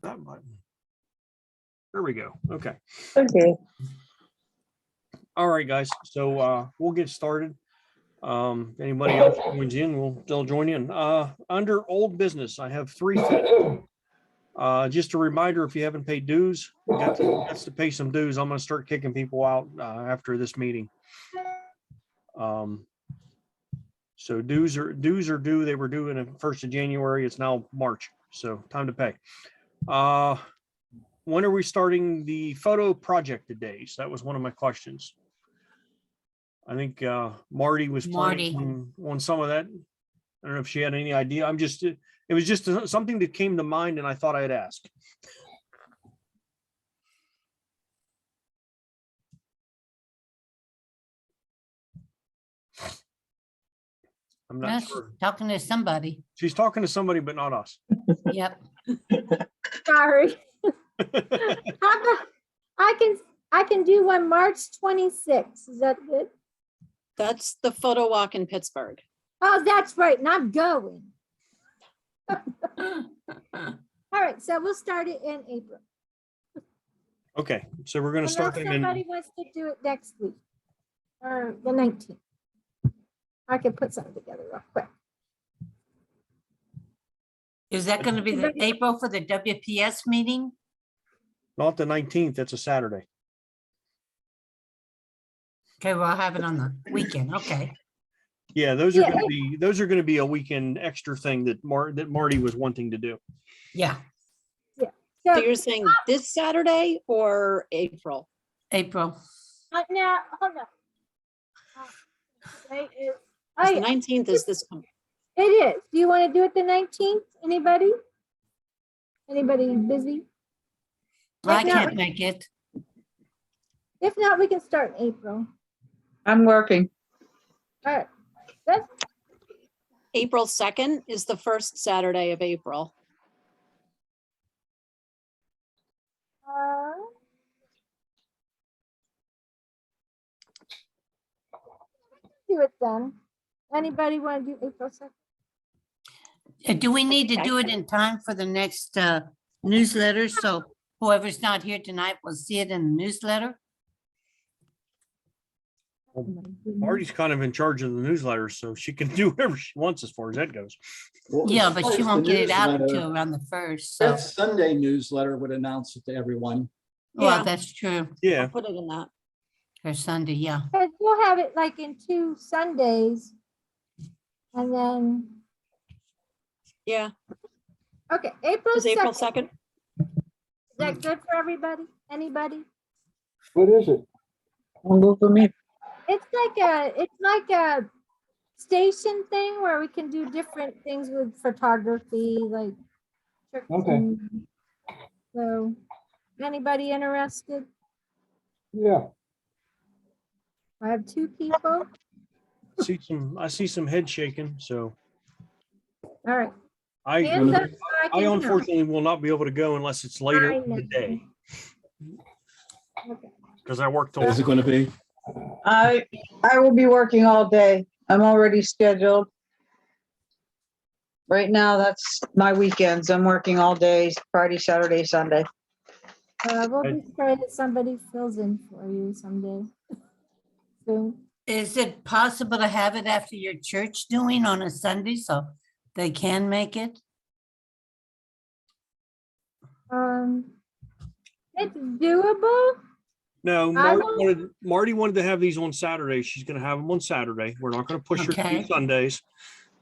that button. There we go. Okay. Okay. All right, guys. So we'll get started. Anybody else joins in, they'll join in. Under old business, I have 3 things. Just a reminder, if you haven't paid dues, you got to pay some dues. I'm going to start kicking people out after this meeting. So dues are due. They were due in the 1st of January. It's now March, so time to pay. When are we starting the photo project today? So that was one of my questions. I think Marty was planning on some of that. I don't know if she had any idea. It was just something that came to mind, and I thought I'd ask. I'm not sure. She's talking to somebody. She's talking to somebody, but not us. Yep. Sorry. I can do one March 26th. Is that good? That's the photo walk in Pittsburgh. Oh, that's right. And I'm going. All right. So we'll start it in April. Okay. So we're going to start Unless them in. somebody wants to do it next week or the 19th. I can put something together real quick. Is that going to be the April for the WPS meeting? Not the 19th. That's a Saturday. Okay, well, I'll have it on the weekend. Okay. Yeah, those are going to be a weekend extra thing that Marty was wanting to do. Yeah, So you're saying this Saturday or April? April. Now, hold on. Today is- 'Cause the 19th is this. It is. Do you want to do it the 19th? Anybody? Anybody busy? I If not, can't make it. If not, we can start in April. I'm working. All right. That's April 2nd is the first Saturday of April. do it then. Anybody want to do April 2nd? Do we need to do it in time for the next newsletter? So whoever's not here tonight will see it in the newsletter? Marty's kind of in charge of the newsletter, so she can do whatever she wants as far as that goes. Well, Yeah, as but far she as won't the get it out newsletter, until around the 1st. So, That Sunday newsletter would announce it to everyone. well, Yeah. that's true. Yeah. I'll put it in that. For Sunday, yeah. Because we'll have it like in 2 Sundays. And then, Yeah, okay, April is April 2nd. 2nd? Is that good for everybody? Anybody? What is it? Won't go for me. It's like a station thing where we can do different things with photography, like. trips Okay. and- So, anybody interested? Yeah, I have 2 people. I see some head shaking, so All right. I Hands up so I can know. unfortunately will not be able to go unless it's later I in the know. day Okay. because I work till. What is it going to be? I will be working all day. I'm already scheduled. Right now, that's my weekends. I'm working all day, Friday, Saturday, Sunday. We'll just pray that somebody fills in for you someday. Soon. Is it possible to have it after your church doing on a Sunday so they can make it? It's doable. No, I Marty wanted to have these on Saturday. She's going to have them on Saturday. We're not going to push her to Okay. do Sundays.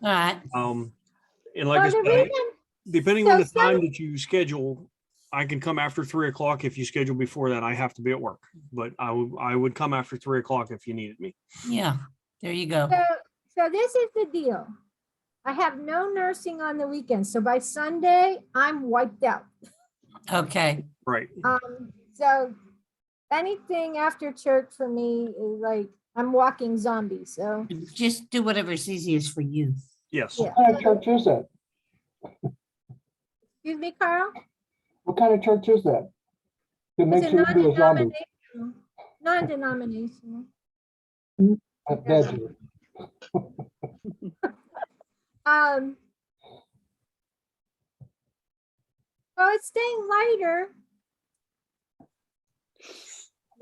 All right. And like I Well, the said, reason- depending so on the time some- that you schedule, I can come after 3 o'clock. If you schedule before that, I have to be at work, but I would come after 3 o'clock if you needed me. Yeah, there you go. So this is the deal. I have no nursing on the weekend, so by Sunday, I'm wiped out. Okay. Right. So anything after church for me is like, I'm walking zombie, so. Just do whatever's easiest for you. Yes. Yeah. what kind of church is that? Excuse me, Carl? What kind of church is that? That It's makes a you into a zombie? non-denominational. That's it. Well, it's staying lighter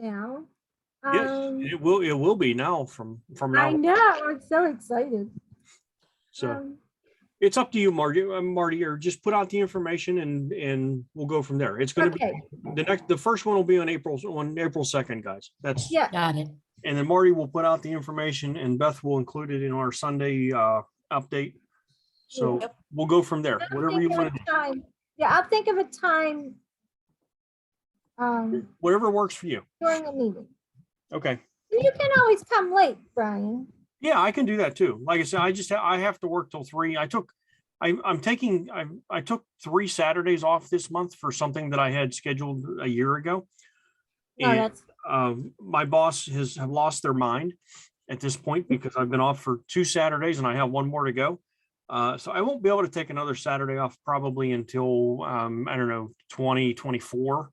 now. Yes, Um, it will be now from I now. know, I'm so excited. So Um, it's up to you, Marty, Marty, or just put out the information and we'll go from there. It's going to Okay, be the first one will be on April 2nd, guys. That's yeah, Got it. And then Marty will put out the information and Beth will include it in our Sunday update. So Yep. we'll go from there, I'll whatever you think of want a to, time. Yeah, I'll think of a time whatever works for you. during the meeting. Okay. You can always come late, Brian. Yeah, I can do that too. Like I said, I have to work till 3. I took 3 Saturdays off this month for something that I had scheduled a year ago. No, And that's, my boss have lost their mind at this point because I've been off for 2 Saturdays and I have 1 more to go. So I won't be able to take another Saturday off probably until, I don't know, 2024.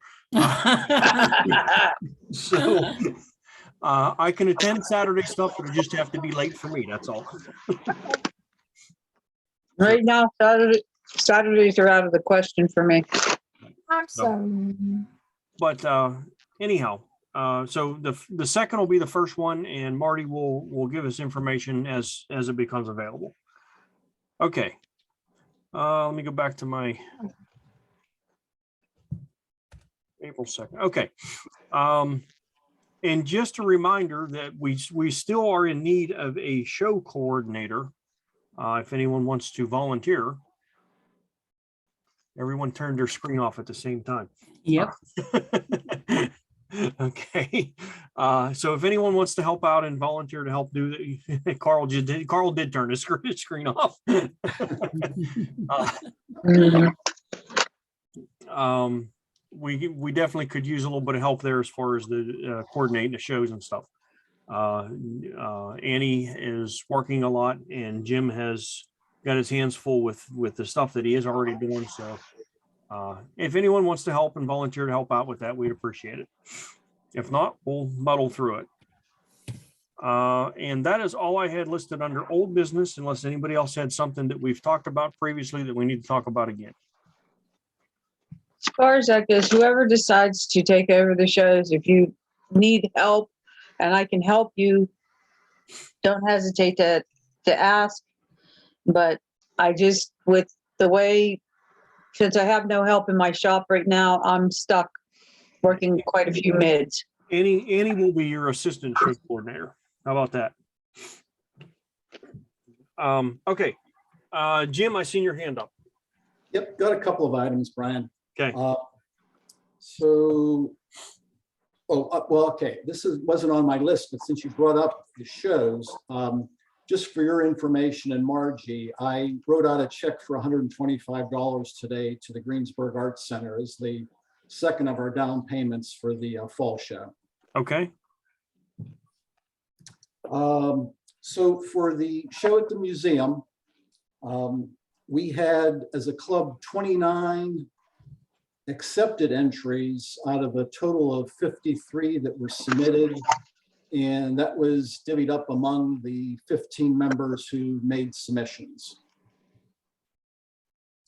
So I can attend Saturday stuff, but it just have to be late for me. That's all. Right now, Saturdays are out of the question for me. I'm sorry. But anyhow, so the second will be the first one, and Marty will give us information as it becomes available. Okay. Let me go back to my April 2nd. Okay. And just a reminder that we still are in need of a show coordinator. If anyone wants to volunteer. Everyone turned their screen off at the same time. Yep. Okay. So if anyone wants to help out and volunteer to help do that, Carl did turn his screen off. We definitely could use a little bit of help there as far as the coordinating the shows and stuff. Annie is working a lot and Jim has got his hands full with the stuff that he is already doing. So if anyone wants to help and volunteer to help out with that, we'd appreciate it. If not, we'll muddle through it. And that is all I had listed under old business, unless anybody else had something that we've talked about previously that we need to talk about again. As far as that goes, whoever decides to take over the shows, if you need help and I can help you, don't hesitate to ask. But I just, with the way, since I have no help in my shop right now, I'm stuck working quite a few mids. Annie will be your assistant show coordinator. How about that? Okay. Jim, I seen your hand up. Yep, got a couple of items, Brian. Okay. Well, okay, wasn't on my list, but since you brought up the shows, just for your information and Margie, I wrote out a check for $125 today to the Greensburg Arts Center as the second of our down payments for the fall show. Okay. So for the show at the museum, we had as a club 29 accepted entries out of a total of 53 that were submitted. And that was divvied up among the 15 members who made submissions.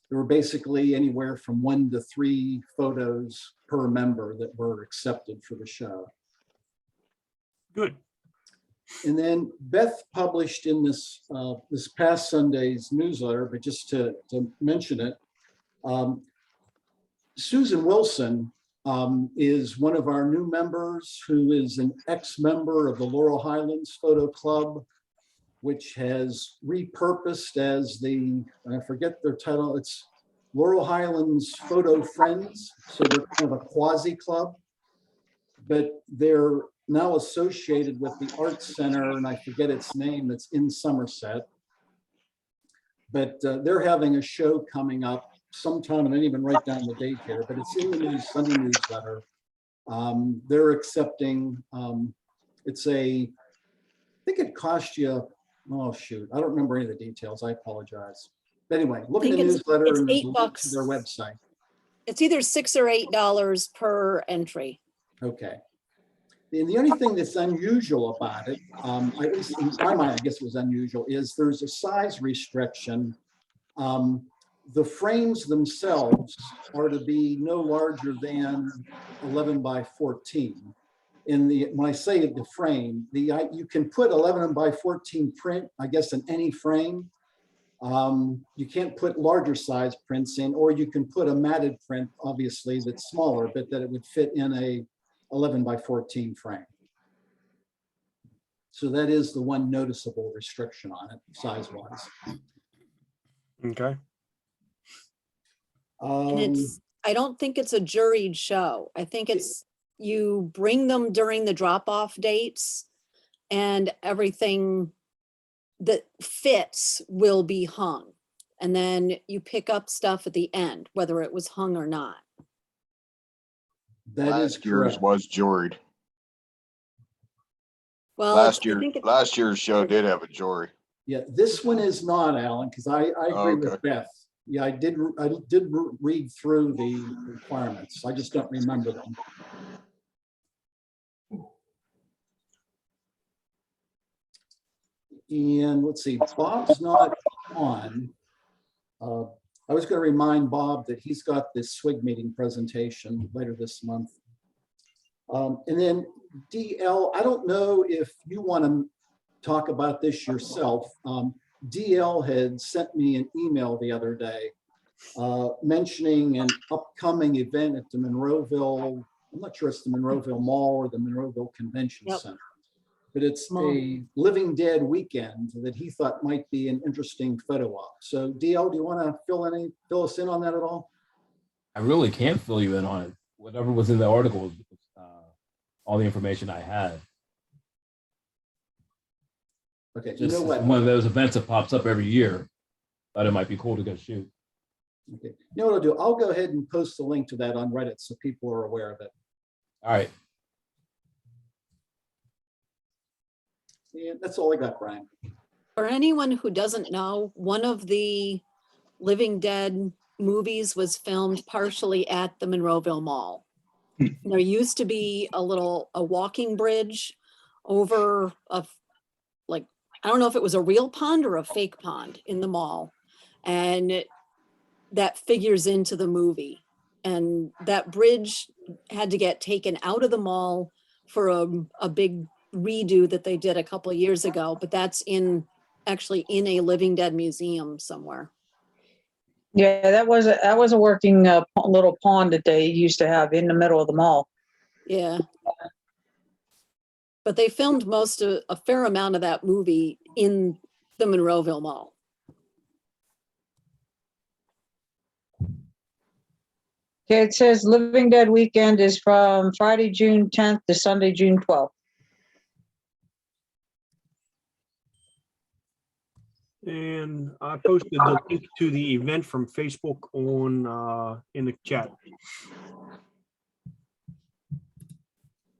There were basically anywhere from 1 to 3 photos per member that were accepted for the show. Good. And then Beth published in this this past Sunday's newsletter, but just to mention it, Susan Wilson is one of our new members who is an ex-member of the Laurel Highlands Photo Club, which has repurposed as I forget their title, it's Laurel Highlands Photo Friends. So they're kind of a quasi club, but they're now associated with the Arts Center, and I forget its name, that's in Somerset. But they're having a show coming up sometime, and I didn't even write down the date here, but it's in the Sunday newsletter. They're accepting, I think it cost you, oh shoot, I don't remember any of the details, I apologize. But anyway, look at the newsletter it's and there's a link $8. to their website. It's either $6 or $8 per entry. Okay. And the only thing that's unusual about it, at least in my mind, I guess it was unusual, is there's a size restriction. The frames themselves are to be no larger than 11 by 14. When I say the frame, you can put 11 by 14 print, I guess, in any frame. You can't put larger size prints in, or you can put a matted print, obviously, that's smaller, but that it would fit in a 11 by 14 frame. So that is the one noticeable restriction on it, size-wise. Okay. And I don't think it's a juried show. I think it's, you bring them during the drop-off dates and everything that fits will be hung. And then you pick up stuff at the end, whether it was hung or not. That is Last year's correct. was juried. Well, Last I think last year's show did have a jury. Yeah, this one is not, Alan, because I agree with Okay. Beth. Yeah, I did read through the requirements. I just don't remember them. And let's see, Bob's not on. I was going to remind Bob that he's got this SWIG meeting presentation later this month. And then DL, I don't know if you want to talk about this yourself. DL had sent me an email the other day mentioning an upcoming event at the Monroeville, I'm not sure it's the Monroeville Mall or the Monroeville Convention Yep. Center, but it's Mall. a Living Dead weekend that he thought might be an interesting photo op. So DL, do you want to fill us in on that at all? I really can't fill you in on it. Whatever was in the article was all the information I had. Okay, you Just know what? one of those events that pops up every year. Thought it might be cool to go shoot. Okay, you know what I'll do? I'll go ahead and post a link to that on Reddit so people are aware of it. All right. And that's all I got, Brian. for anyone who doesn't know, one of the Living Dead movies was filmed partially at the Monroeville Mall. There used to be a walking bridge over I don't know if it was a real pond or a fake pond in the mall. And that figures into the movie. And that bridge had to get taken out of the mall for a big redo that they did a couple of years ago, but that's actually in a Living Dead museum somewhere. Yeah, that was a working little pond that they used to have in the middle of the mall. Yeah. But they filmed a fair amount of that movie in the Monroeville Mall. Okay, it says Living Dead weekend is from Friday, June 10th to Sunday, June 12th. And I posted the link to the event from Facebook on in the chat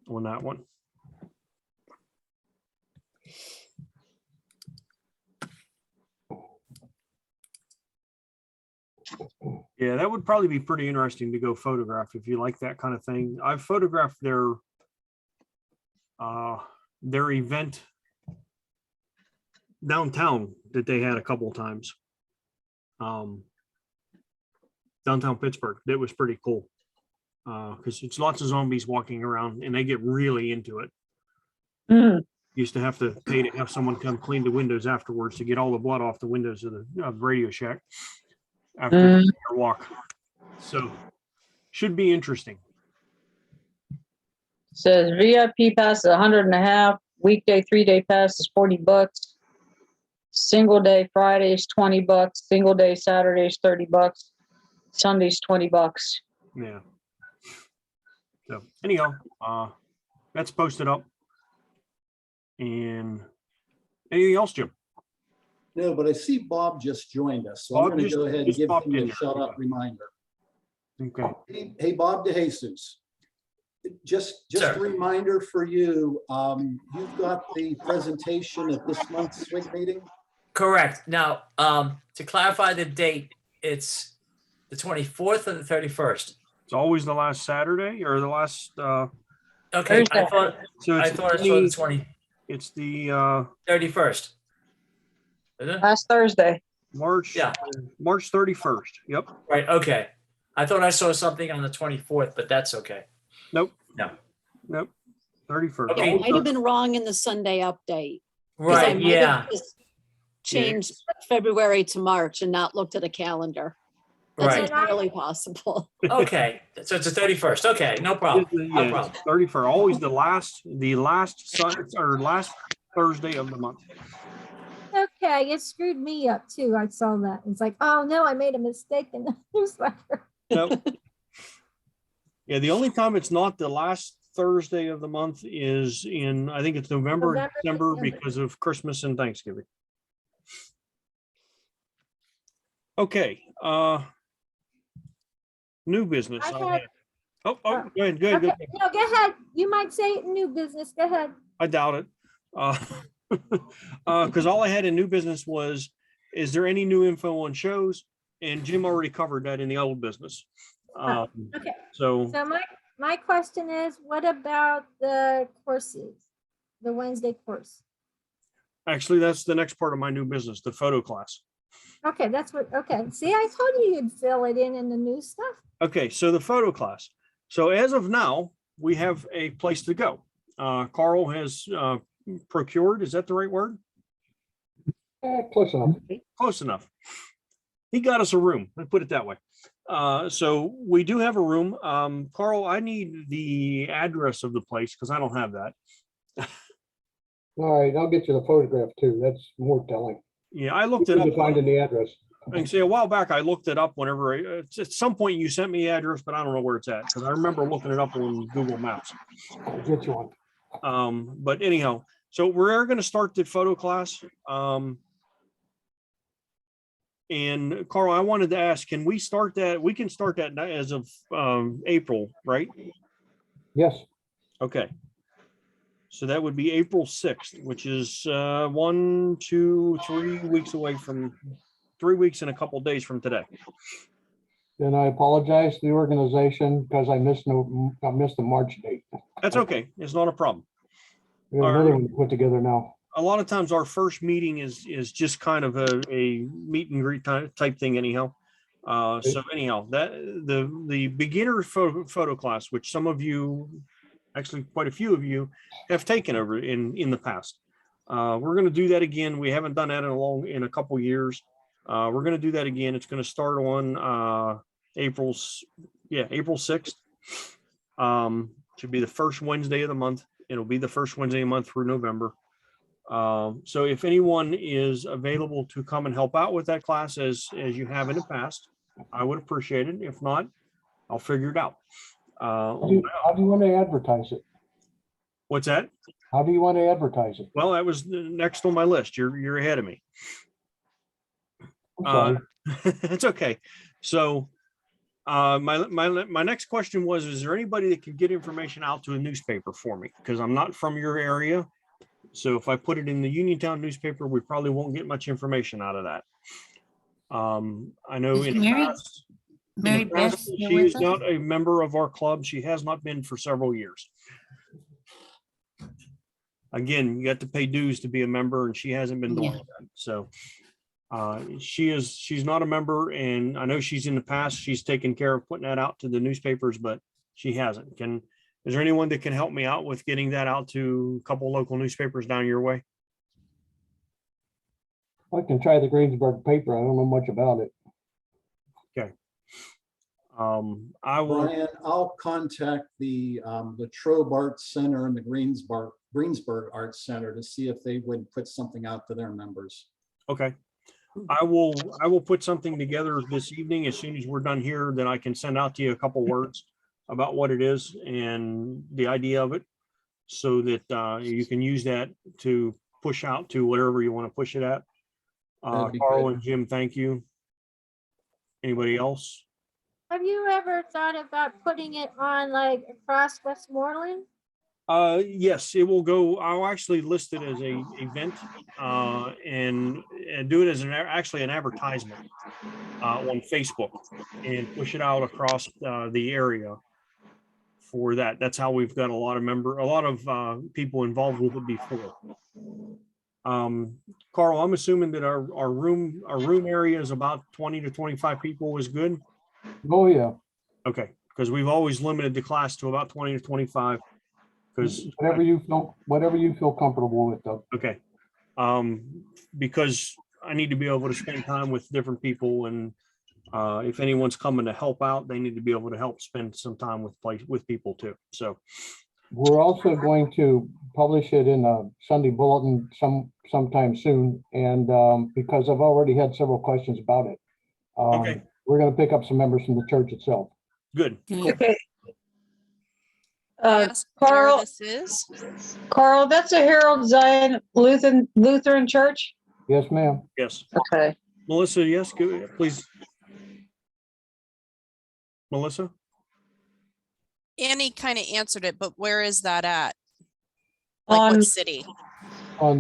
on that one. Yeah, that would probably be pretty interesting to go photograph if you like that kind of thing. I've photographed their event downtown that they had a couple of times. Downtown Pittsburgh. That was pretty cool. Because it's lots of zombies walking around and they get really into it. Mm. Used to have to pay to have someone come clean the windows afterwards to get all the blood off the windows of the Radio Shack after their walk. So should be interesting. Says VIP pass is $150. Weekday 3-day pass is $40. Single day Friday is $20. Single day Saturday is $30. Sunday's $20. Yeah. So anyhow, that's posted up. And anything else, Jim? No, but I see Bob just joined us, so Bob I'm going to just- go ahead and just give popped him in a there. shout out reminder. Okay. Hey, Bob DeJesus. Just Sir. a reminder for you, you've got the presentation at this month's SWIG meeting. Correct. Now, to clarify the date, it's the 24th or the 31st. It's always the last Saturday or the last Okay, I Thursday. thought so I it's thought it's for the it's the 31st. Is it? Last Thursday. March, Yeah. March 31st. Yep. Right, okay. I thought I saw something on the 24th, but that's okay. Nope. No. Nope. 31st. Okay. Yeah, I might have been wrong in the Sunday update. 'cause I Right, might have yeah, just Changed February to March and not looked at a calendar. That's right. entirely possible. Okay, so it's the 31st. Okay, no problem. No Yeah, problem. 31st. Always the last last Thursday of the month. Okay, it screwed me up too. I saw that. It's like, oh no, I made a mistake in the newsletter. Nope. Yeah, the only time it's not the last Thursday of the month is in, I think it's November, and December because of Christmas and Thanksgiving. Okay, new business. I had- Oh, go ahead, go ahead. Okay, no, go ahead. You might say it in new business. Go ahead. I doubt it. Because all I had in new business was, is there any new info on shows? And Jim already covered that in the old business. Okay. So So my question is, what about the courses? The Wednesday course? actually, that's the next part of my new business, the photo class. Okay, that's what, okay. See, I told you you'd fill it in the new stuff. Okay, so the photo class. So as of now, we have a place to go. Carl has procured, is that the right word? Close enough. Close enough. He got us a room, let's put it that way. So we do have a room. Carl, I need the address of the place because I don't have that. All right, I'll get you the photograph too. That's more telling. Yeah, I looked it You up. can find in the address. I can say a while back, I looked it up whenever, at some point you sent me the address, but I don't know where it's at because I remember looking it up on Google Maps. I'll get you one. But anyhow, so we're going to start the photo class. And Carl, I wanted to ask, can we start that? We can start that as of April, right? Yes, Okay. So that would be April 6th, which is 1, 2, 3 weeks away from 3 weeks and a couple days from today. then I apologize to the organization because I missed the March date. That's okay. It's not a problem. We have another one put together now. A lot of times our first meeting is just kind of a meet and greet type thing anyhow. So anyhow, that the beginner photo class, which some of you, actually quite a few of you, have taken over in the past. We're going to do that again. We haven't done that in a couple years. We're going to do that again. It's going to start on April 6th. Should be the first Wednesday of the month. It'll be the first Wednesday of the month through November. So if anyone is available to come and help out with that class as you have in the past, I would appreciate it. If not, I'll figure it out. How do you want to advertise it? What's that? How do you want to advertise it? Well, that was next on my list. You're ahead of me. I'm sorry. It's okay. So my next question was, is there anybody that could get information out to a newspaper for me? Because I'm not from your area. So if I put it in the Uniontown newspaper, we probably won't get much information out of that. I know Is in the Mary- past, Mary Beth she here is with us? not a member of our club. She has not been for several years. Again, you got to pay dues to be a member and she hasn't been doing Yeah. that. So she's not a member, and I know she's in the past, she's taken care of putting that out to the newspapers, but she hasn't. Is there anyone that can help me out with getting that out to a couple local newspapers down your way? I can try the Greensburg paper. I don't know much about it. Okay. I will. Brian, I'll contact the Latrobe Arts Center and the Greensburg Arts Center to see if they would put something out to their members. Okay. I will put something together this evening. As soon as we're done here, then I can send out to you a couple words about what it is and the idea of it, so that you can use that to push out to whatever you want to push it at. That'd be Carl good. and Jim, thank you. Anybody else? Have you ever thought about putting it on like across Westmoreland? Yes, it will go. I'll actually list it as a event and do it as actually an advertisement on Facebook and push it out across the area for that. That's how we've got a lot of people involved with it before. Carl, I'm assuming that our room area is about 20 to 25 people is good. Oh, yeah. Okay, because we've always limited the class to about 20 to 25. Because Whatever you feel comfortable with, though. okay, because I need to be able to spend time with different people, and if anyone's coming to help out, they need to be able to help spend some time with people too. So We're also going to publish it in a Sunday bulletin sometime soon, and because I've already had several questions about it. Okay. We're going to pick up some members from the church itself. good. Good. Okay. Yes, where Carl, this is. Carl, that's a Harold Zion Lutheran Church? Yes, ma'am. Yes, Okay. Melissa. Yes, go, please. Melissa. Annie kind of answered it, but where is that at? Like On what city? On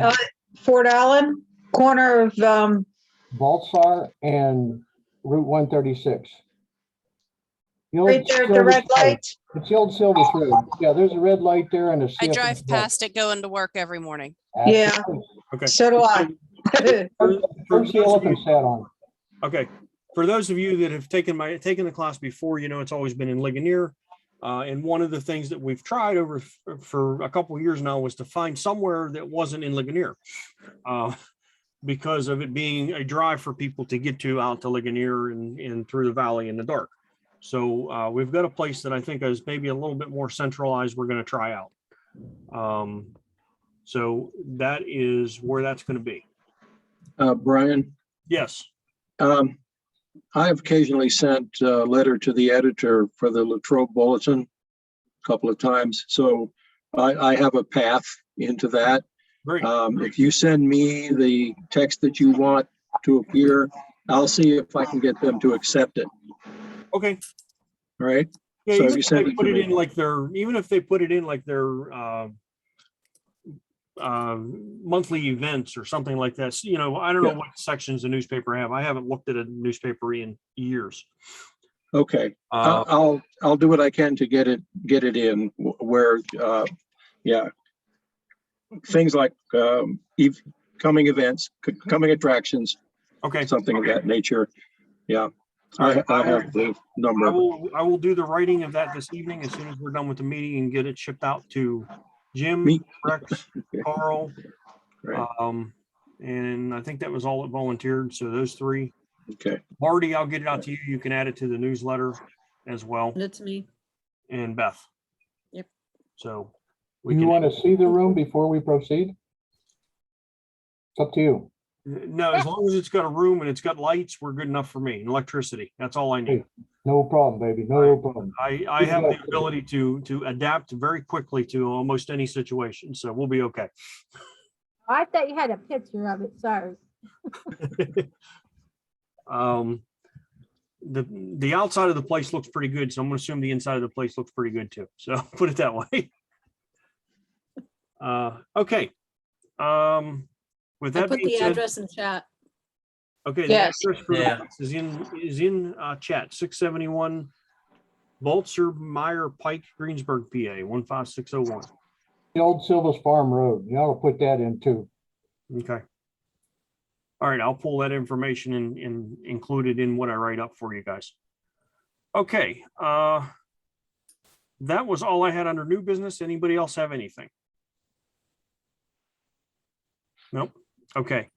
Fort Allen, corner of, Balsar and Route 136. The old right there at the Silver red Road. light. It's the old Silvis Road. Yeah, there's a red light there and a. I drive past it going to work every morning. Yeah. Okay. So do I. First the elephant sat on. Okay, for those of you that have taken the class before, you know it's always been in Ligonier. And one of the things that we've tried over for a couple of years now was to find somewhere that wasn't in Ligonier, because of it being a drive for people to get to out to Ligonier and through the valley in the dark. So we've got a place that I think is maybe a little bit more centralized. We're going to try out. So that is where that's going to be. Brian, Yes. I have occasionally sent a letter to the editor for the Latrobe Bulletin a couple of times. So I have a path into that. Great. If you send me the text that you want to appear, I'll see if I can get them to accept it. Okay. All right. Yeah, So even if you if send they it put to it me, in like their monthly events or something like that. You know, I don't know Yeah. what sections the newspaper have. I haven't looked at a newspaper in years. okay. I'll do what I can to get it in where, yeah. Things like coming events, coming attractions, Okay. something of that nature. Yeah. All right. I have the number. I will do the writing of that this evening as soon as we're done with the meeting and get it shipped out to Jim, Me. Rex, Carl. Right. And I think that was all that volunteered. So those three. Okay. Marty, I'll get it out to you. You can add it to the newsletter as well. And it's me. And Beth. Yep. So You want to see the room before we proceed? It's up to you. No, as long as it's got a room and it's got lights, we're good enough for me. And electricity. That's all I need. No problem, baby. No problem. I have the ability to adapt very quickly to almost any situation. So we'll be okay. I thought you had a picture of it, sorry. The outside of the place looks pretty good. So I'm going to assume the inside of the place looks pretty good too. So put it that way. Okay. With I that put being the said, address in chat. okay, Yes. the address for the Yeah. place is in chat. 671 Boltzer Meyer Pike, Greensburg, PA 15601. The old Silvis Farm Road. You ought to put that in too. Okay. All right, I'll pull that information and include it in what I write up for you guys. Okay. That was all I had under new business. Anybody else have anything? Nope. Okay.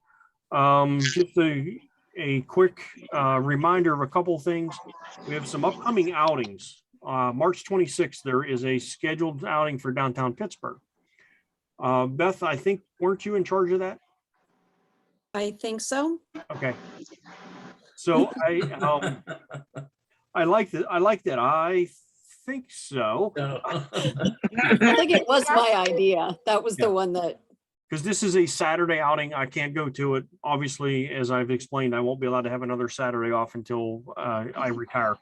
Just a quick reminder of a couple of things. We have some upcoming outings. March 26th, there is a scheduled outing for downtown Pittsburgh. Beth, I think, weren't you in charge of that? I think so. Okay. So I like that. I think so. I think it was my idea. That was Yeah. the one that, Because this is a Saturday outing. I can't go to it. Obviously, as I've explained, I won't be allowed to have another Saturday off until I retire.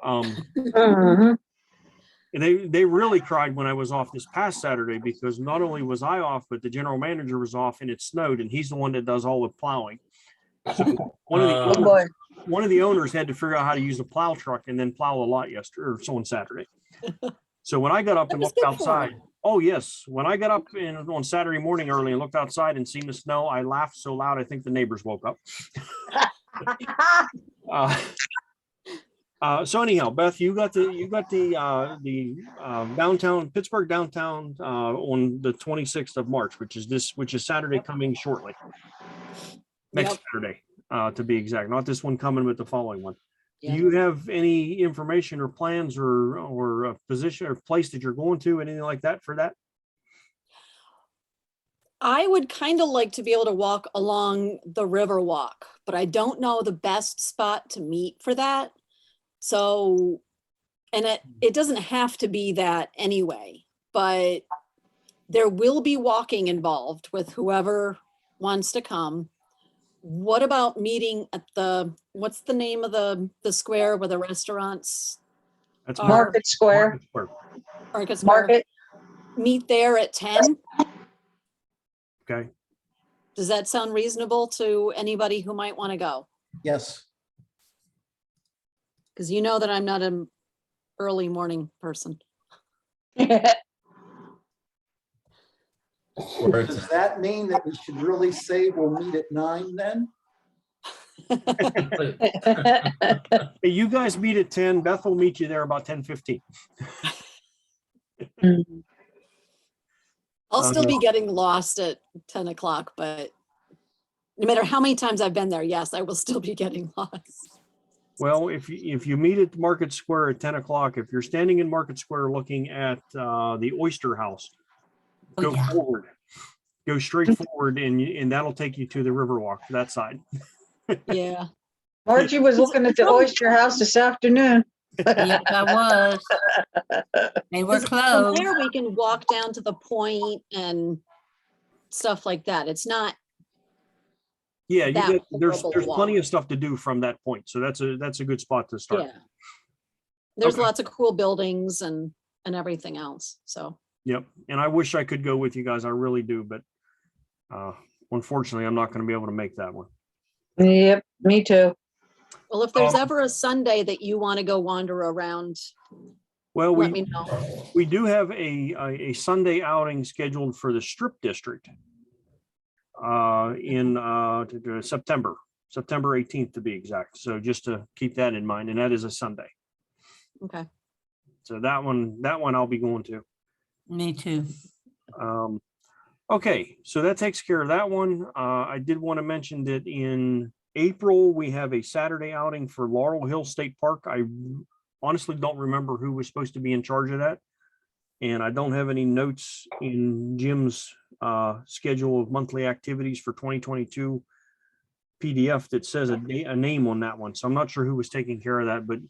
Mhm. And they really cried when I was off this past Saturday, because not only was I off, but the general manager was off and it snowed, and he's the one that does all the plowing. So one of the Oh, boy. one of the owners had to figure out how to use a plow truck and then plow a lot yesterday or so on Saturday. So when I got up That and was looked good for outside, him. Oh, yes. When I got up on Saturday morning early and looked outside and seen the snow, I laughed so loud, I think the neighbors woke up. So anyhow, Beth, you got the downtown Pittsburgh downtown on the 26th of March, which is Saturday coming shortly. Next Saturday, to be exact, not this one coming, but the following one. Yep. Do you have any information or plans or a position or place that you're going to, anything like that for that? I would kind of like to be able to walk along the river walk, but I don't know the best spot to meet for that. So, and it doesn't have to be that anyway, but there will be walking involved with whoever wants to come. What about meeting at what's the name of the square where the restaurants? That's are? Market Square. Market Square. Market. Meet there at 10. Okay. Does that sound reasonable to anybody who might want to go? Yes. Because you know that I'm not an early morning person. Does that mean that we should really say we'll meet at 9 then? Hey, you guys meet at 10. Beth will meet you there about 10:15. I'll still be getting lost at 10 o'clock, but no matter how many times I've been there, yes, I will still be getting lost. Well, if you meet at Market Square at 10 o'clock, if you're standing in Market Square looking at the Oyster House, go forward, go straight forward, and that'll take you to the Riverwalk, that side. Yeah. Margie was looking at the Oyster House this afternoon. Yep, I was. They were 'Cause from closed. there we can walk down to the point and stuff like that. It's not. Yeah, that there's horrible plenty walk. of stuff to do from that point, so that's a good spot to start. Yeah. There's Okay. lots of cool buildings and everything else. So. Yep, and I wish I could go with you guys, I really do, but unfortunately, I'm not going to be able to make that one. Yep, me too. Well, if there's ever a Sunday that you want to go wander around, Well, let me know. we do have a Sunday outing scheduled for the Strip District in September 18th to be exact. So just to keep that in mind, and that is a Sunday. Okay. So that one I'll be going to. Me too. Okay, so that takes care of that one. I did want to mention that in April, we have a Saturday outing for Laurel Hill State Park. I honestly don't remember who was supposed to be in charge of that. And I don't have any notes in Jim's schedule of monthly activities for 2022 PDF that says a name on that one. So I'm not sure who was taking care of that, but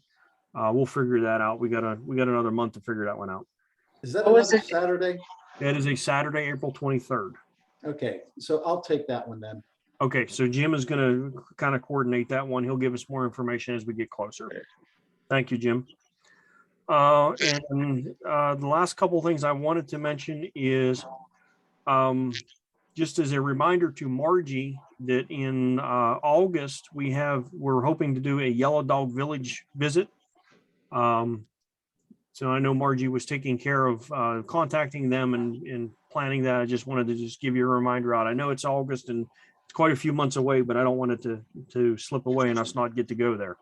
we'll figure that out. We got another month to figure that one out. Is that another Saturday? That is a Saturday, April 23rd. Okay, so I'll take that one then. Okay, so Jim is going to kind of coordinate that one. He'll give us more information as we get closer. Thank you, Jim. And the last couple of things I wanted to mention is just as a reminder to Margie that in August we're hoping to do a Yellow Dog Village visit. So I know Margie was taking care of contacting them and planning that. I just wanted to just give you a reminder out. I know it's August and it's quite a few months away, but I don't want it to slip away and us not get to go there.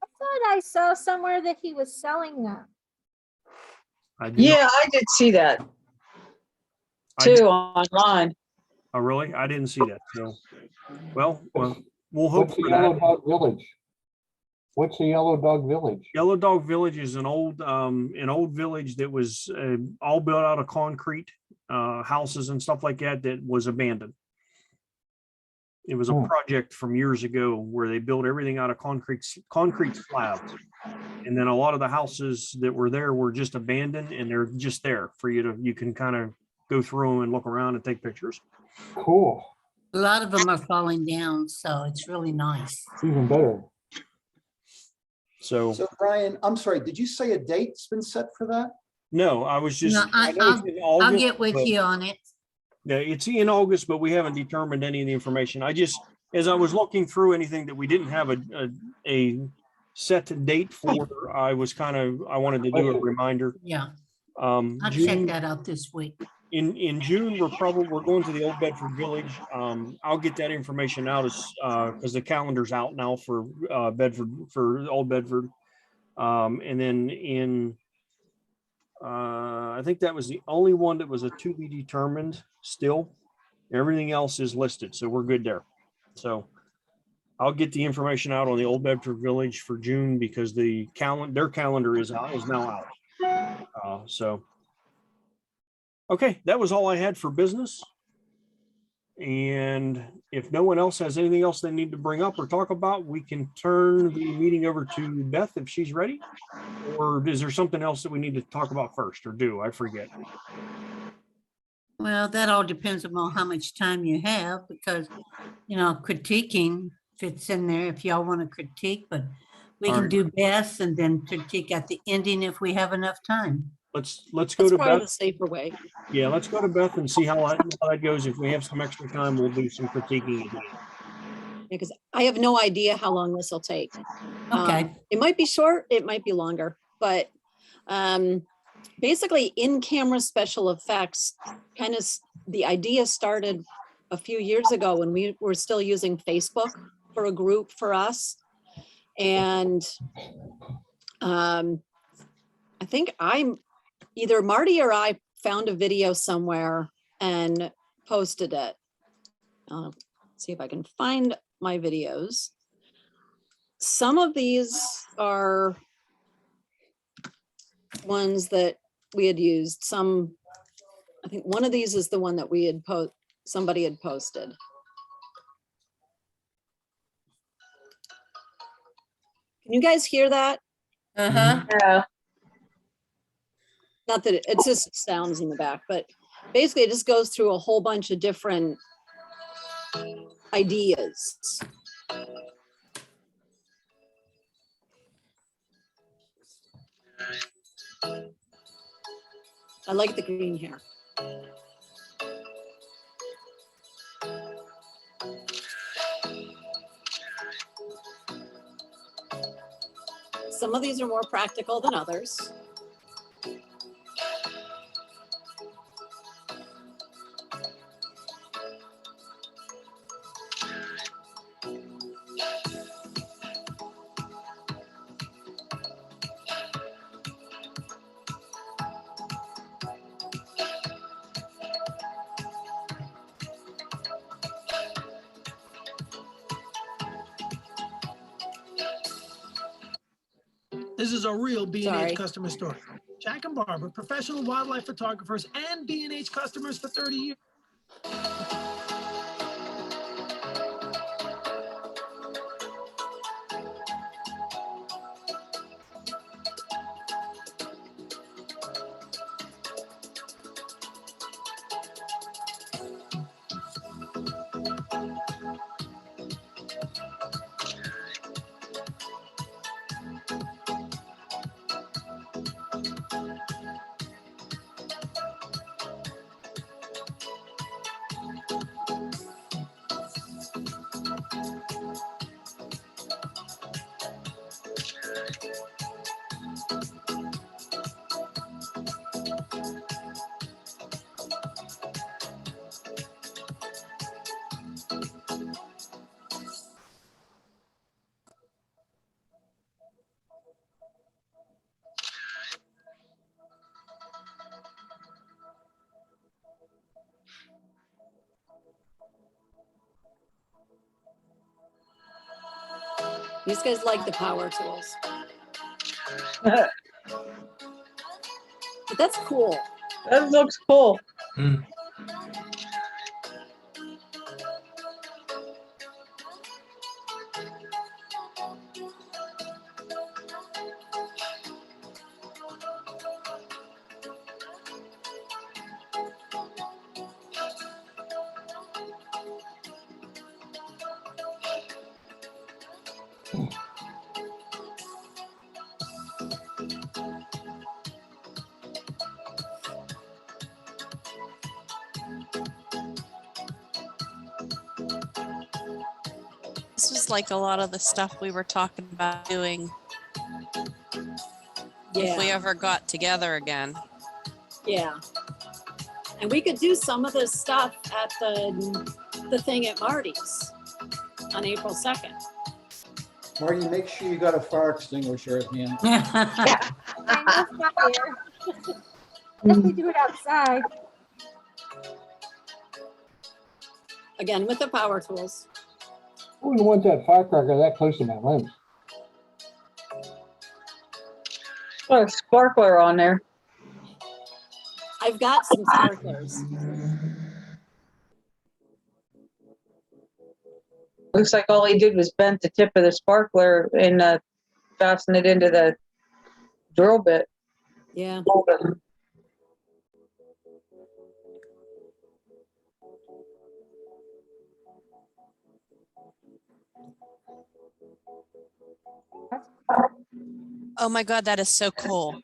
I thought I saw somewhere that he was selling them. Yeah, I did see that too online. Oh, really? I didn't see that. So, well, we'll hope What's the for Yellow that. Dog Village? What's the Yellow Dog Village? Yellow Dog Village is an old village that was all built out of concrete houses and stuff like that was abandoned. It was a project from years ago where they built everything out of concrete slabs. And then a lot of the houses that were there were just abandoned and they're just there for you can kind of go through them and look around and take pictures. Cool. A lot of them are falling down, so it's really nice. Even better. So Brian, I'm sorry, did you say a date's been set for that? no, I was just, No, I know it's in August, I'll get with but- you on it. Yeah, it's in August, but we haven't determined any of the information. As I was looking through anything that we didn't have a set date for, I wanted to do a reminder. Yeah. I'll check June, that out this week. in June, we're going to the Old Bedford Village. I'll get that information out as, because the calendar's out now for Old Bedford. And then I think that was the only one that was a to be determined still. Everything else is listed, so we're good there. So I'll get the information out on the Old Bedford Village for June because their calendar is now out. So, okay, that was all I had for business. And if no one else has anything else they need to bring up or talk about, we can turn the meeting over to Beth if she's ready. Or is there something else that we need to talk about first or do? I forget. Well, that all depends upon how much time you have because, critiquing fits in there if y'all want to critique, but we All can right. do best and then critique at the ending if we have enough time. Let's go That's to probably Beth. the safer way. Yeah, let's go to Beth and see how that goes. If we have some extra time, we'll do some critiquing again. Because I have no idea how long this will take. Okay. It might be short, it might be longer, but basically in-camera special effects, kind of the idea started a few years ago when we were still using Facebook for a group for us. And I think either Marty or I found a video somewhere and posted it. See if I can find my videos. Some of these are ones that we had used. I think one of these is the one that we had somebody had posted. Can you guys hear that? Uh-huh. Yeah. Not that it's just sounds in the back, but basically it just goes through a whole bunch of different ideas. I like the green hair. Some of these are more practical than others. This is a real Sorry. B&H customer story. Jack and Barbara, professional wildlife photographers and B&H customers for 30 years. These guys like the power tools. That But that's cool. looks cool. This was like a lot of the stuff we were talking about doing if we Yeah. ever got together again. Yeah. And we could do some of this stuff at the thing at Marty's on April 2nd. Marty, make sure you got a fire extinguisher at hand. I know fire. If we do it outside. Again, with the power tools. Who wouldn't want that firecracker that close to my lens? Put a sparkler on there. I've got some sparklers. Looks like all he did was bent the tip of the sparkler and fasten it into the drill bit. Yeah. Oh my God, that is so cool.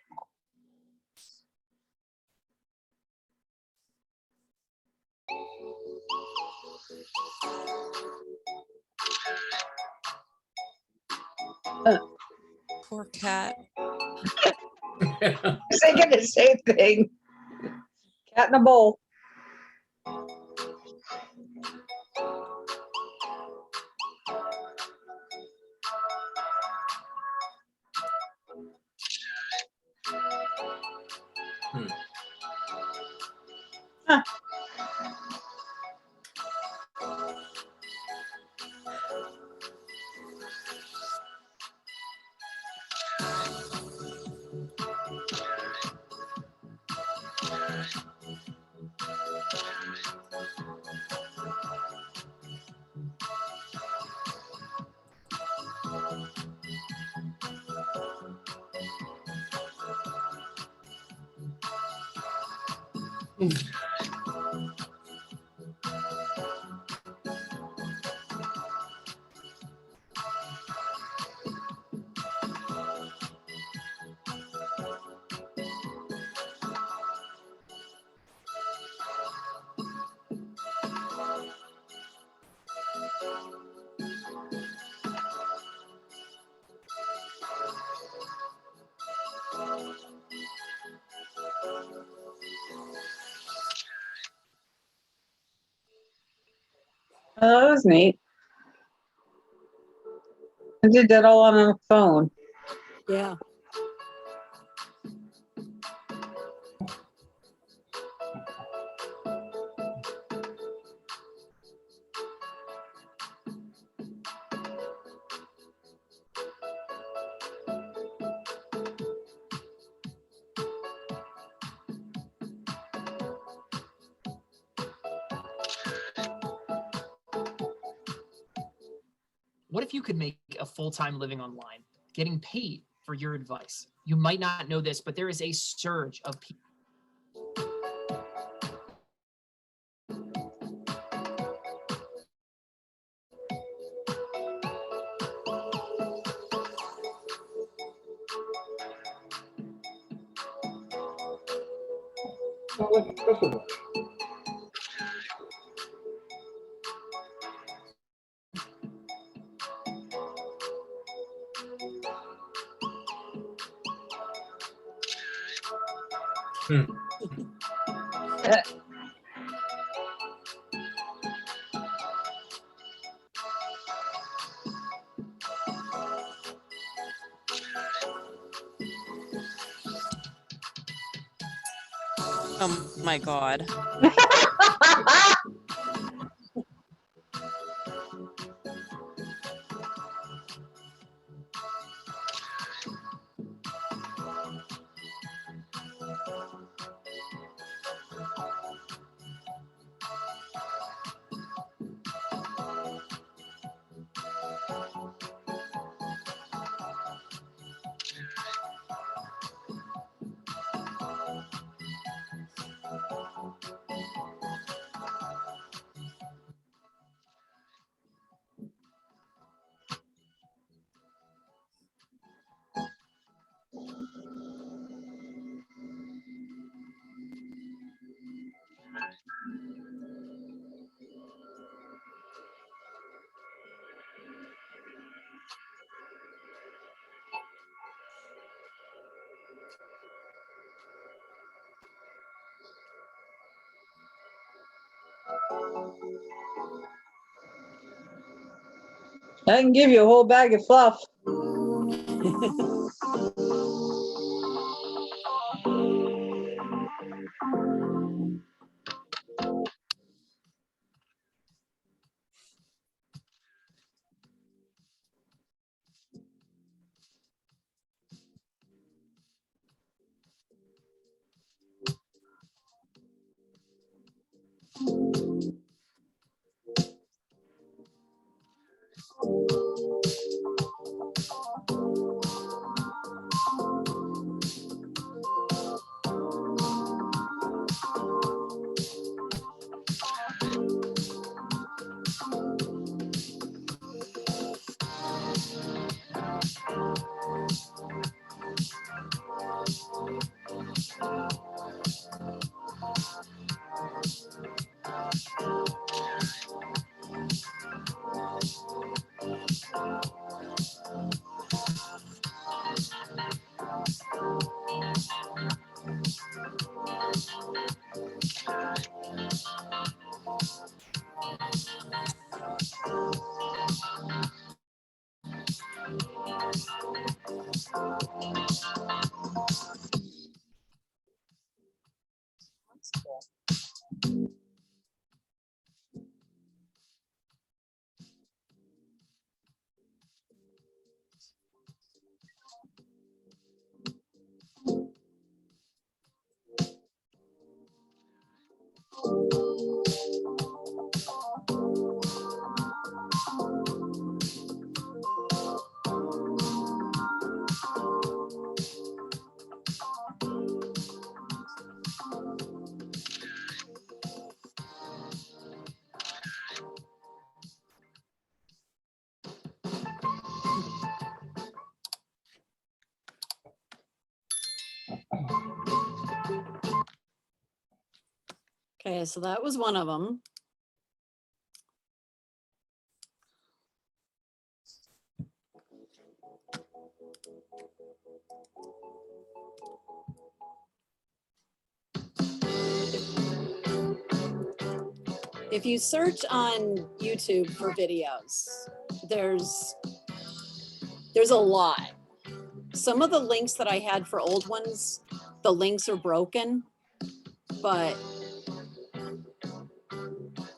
Poor cat. Thinking the same thing. Cat in a bowl. Huh. Oh, that was neat. I did that all on a phone. Yeah. What if you could make a full-time living online, getting paid for your advice? You might not know this, but there is a surge of people. Not like a crystal. Oh my God. I can give you a whole bag of fluff. Okay, so that was one of them. If you search on YouTube for videos, there's a lot. Some of the links that I had for old ones, the links are broken, but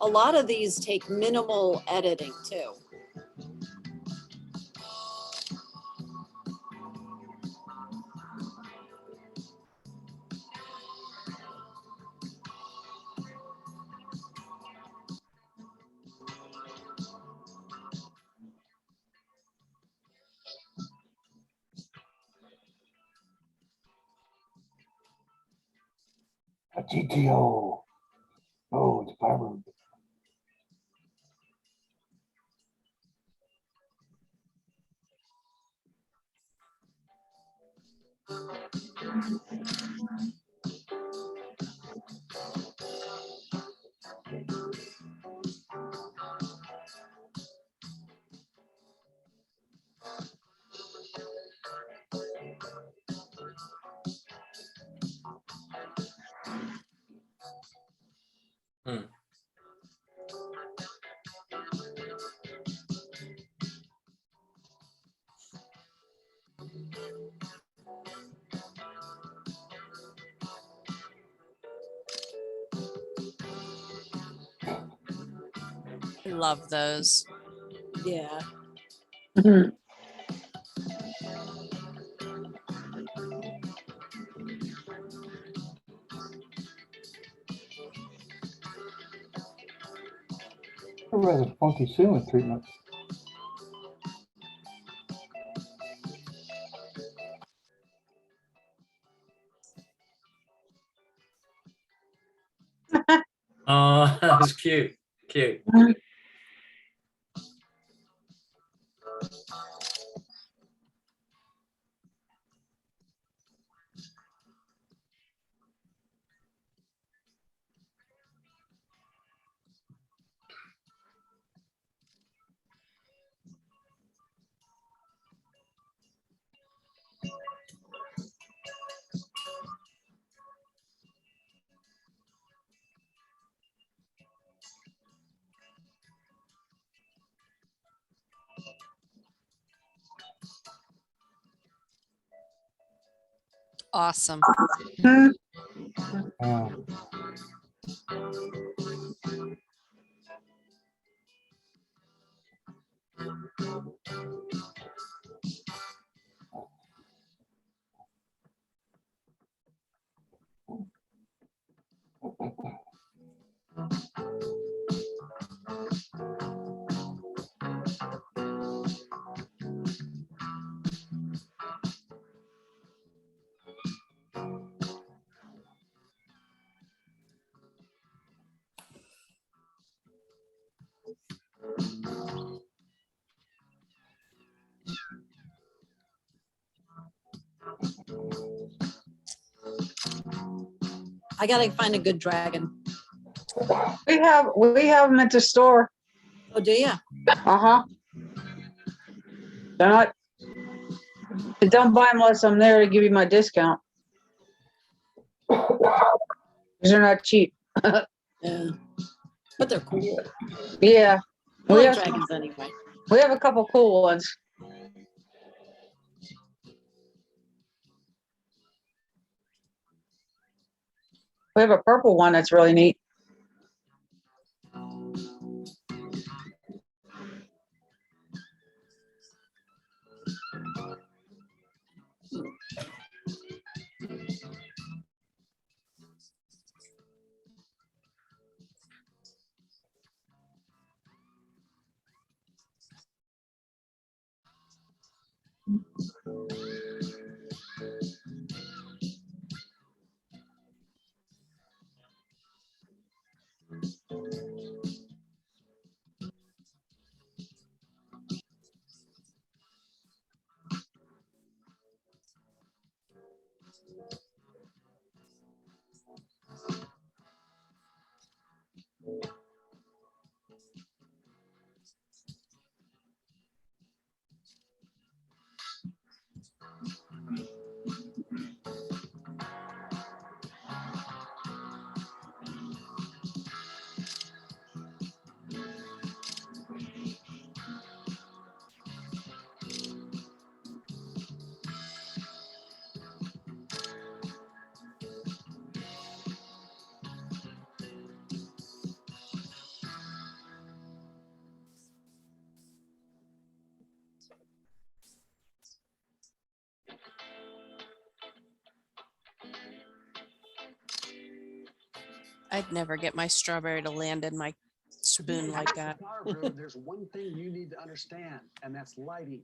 a lot of these take minimal editing too. A GTO. Oh, it's fiber. I love those. Yeah. A rather funky ceiling treatment. Oh, that was cute. Cute. Awesome. Uh, I gotta find a good dragon. We have them at the store. Oh, do you? Uh-huh. They're not, but don't buy them unless I'm there to give you my discount. 'Cause they're not cheap. Yeah. But they're cool. Yeah. I We like have, dragons anyway. we have a couple cool ones. We have a purple one that's really neat. I'd never get my strawberry to land in my spoon like that. There's one thing you need to understand, and that's lighting.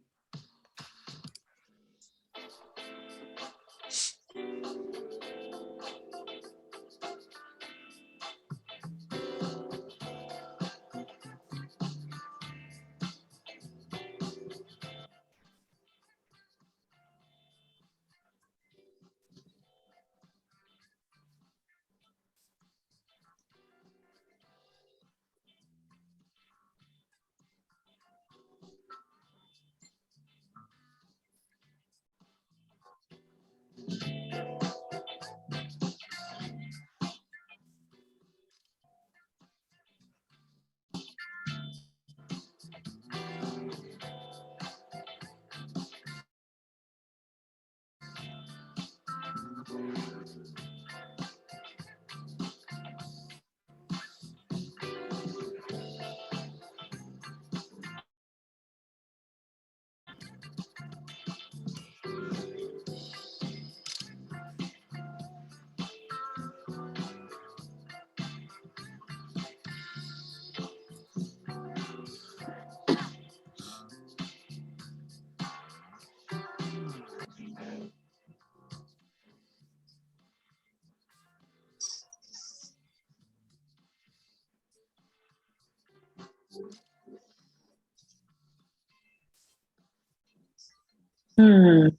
Hmm.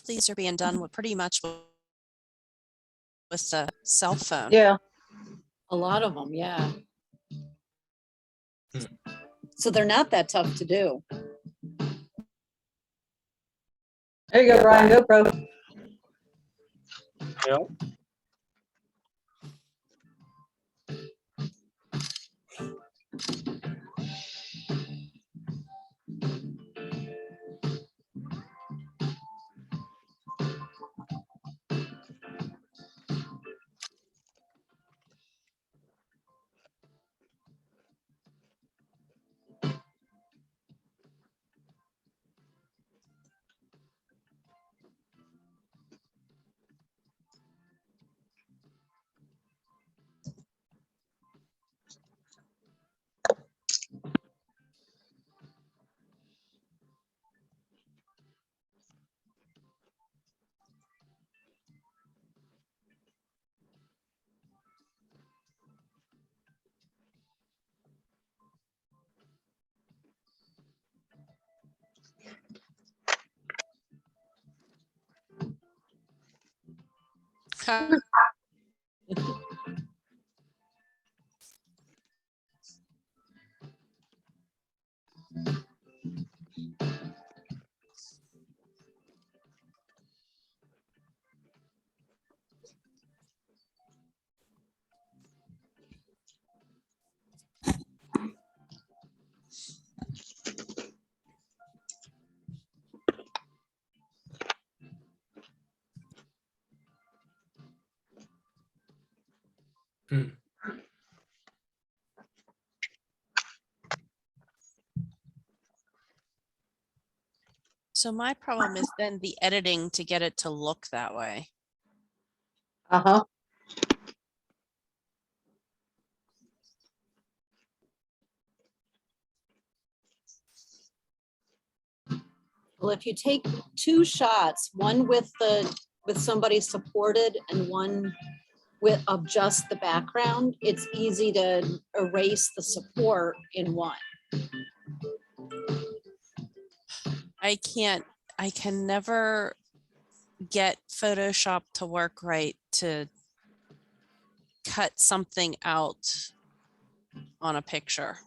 these are being done with pretty much with the cell phone. Yeah. A lot of them, yeah. So they're not that tough to do. There you go, Ryan, GoPro. Yep. So my problem is then the editing to get it to look that way. Uh-huh. Well, if you take two shots, one with somebody supported and one with of just the background, it's easy to erase the support in one. I can never get Photoshop to work right to cut something out on a picture.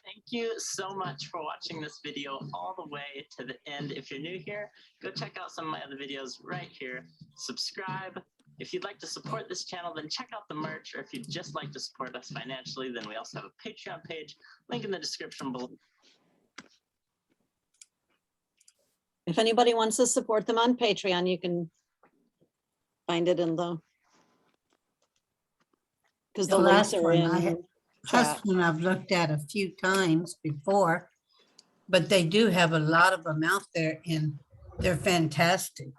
Thank you so much for watching this video all the way to the end. If you're new here, go check out some of my other videos right here. Subscribe. If you'd like to support this channel, then check out the merch. Or if you'd just like to support us financially, then we also have a Patreon page. Link in the description below. If anybody wants to support them on Patreon, you can find it in the, because the links last are one, in last chat. one I've looked at a few times before, but they do have a lot of them out there and they're fantastic.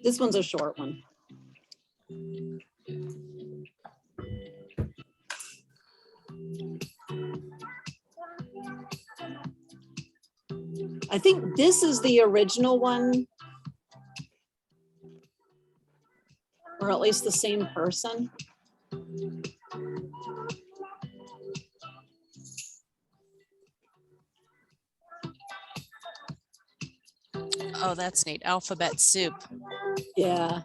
This one's a short one. I think this is the original one, or at least the same person. Oh, that's neat. Alphabet soup. Yeah.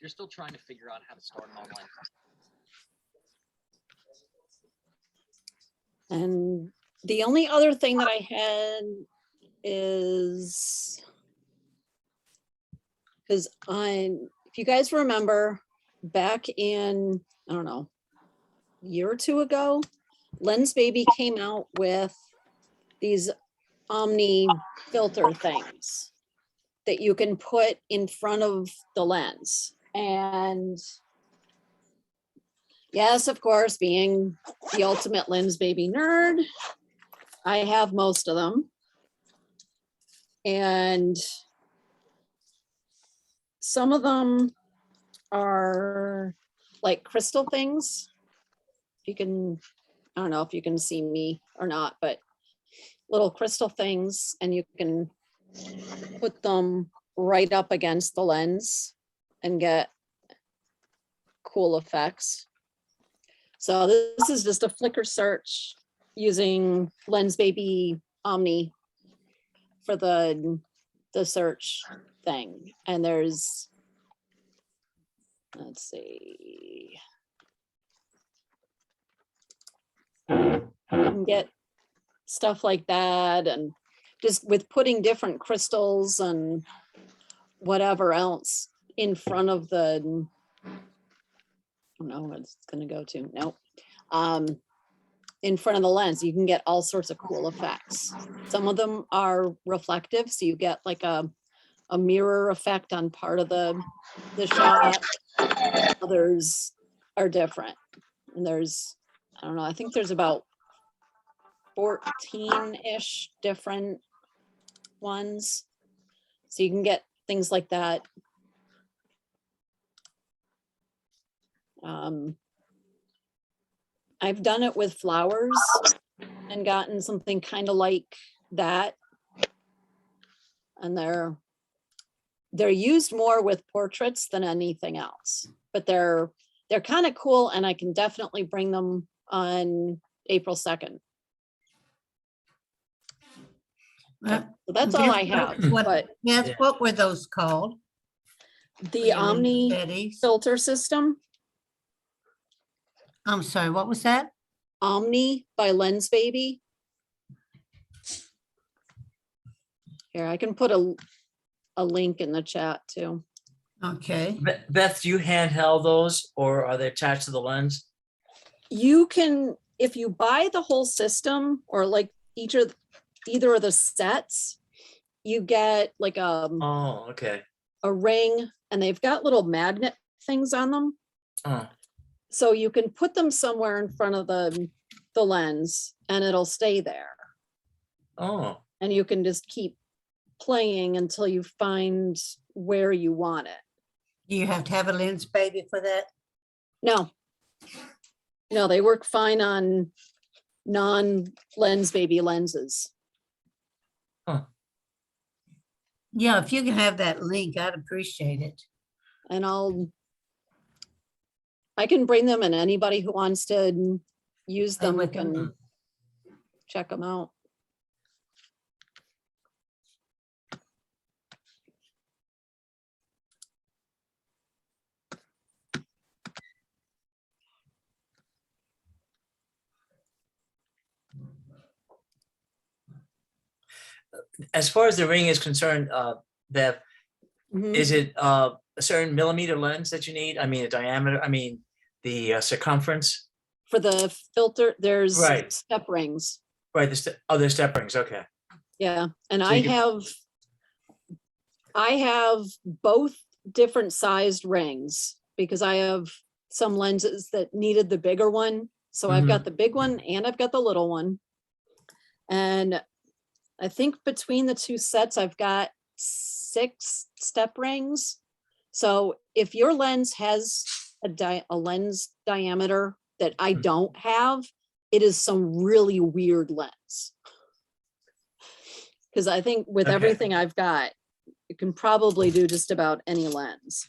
You're still trying to figure out how to start an online class. And the only other thing that I had is because if you guys remember back in, I don't know, a year or two ago, Lensbabby came out with these Omni filter things that you can put in front of the lens. And yes, of course, being the ultimate Lensbabby nerd, I have most of them. And some of them are like crystal things. You can, I don't know if you can see me or not, but little crystal things, and you can put them right up against the lens and get cool effects. So this is just a Flickr search using Lensbabby Omni for the search thing. And there's, let's see, you can get stuff like that, and just with putting different crystals and whatever else in front of the, I don't know what it's gonna go to, nope. In front of the lens, you can get all sorts of cool effects. Some of them are reflective, so you get like a mirror effect on part of the shot. Others are different. And there's, I don't know, I think there's about 14-ish different ones. So you can get things like that. I've done it with flowers and gotten something kind of like that. And they're used more with portraits than anything else, but they're kind of cool, and I can definitely bring them on April 2nd. So that's all I have. But Yes, what were those called? the Omni Betty's? filter system, I'm sorry, what was that? Omni by Lensbabby. Here, I can put a link in the chat too. Okay. Beth, do you handheld those or are they attached to the lens? You can, if you buy the whole system or like either of the sets, you get like Oh, okay. a ring, and they've got little magnet things on them. Oh, So you can put them somewhere in front of the lens and it'll stay there. oh, And you can just keep playing until you find where you want it. Do you have to have a Lensbabby for that? No. No, they work fine on non-Lensbabby lenses. Yeah, if you can have that link, I'd appreciate it. And I can bring them, and anybody who wants to use them can check them out. as far as the ring is concerned, Bev, Mhm. is it a certain millimeter lens that you need? I mean, a diameter, I mean, the circumference? For the filter, there's Right. step rings. Right, there's step rings, okay. Yeah, and So I you can- have both different sized rings because I have some lenses that needed the bigger one. So I've got the big one and I've got the little one. And I think between the two sets, I've got 6 step rings. So if your lens has a lens diameter that I don't have, it is some really weird lens. Because I think with Okay. everything I've got, you can probably do just about any lens.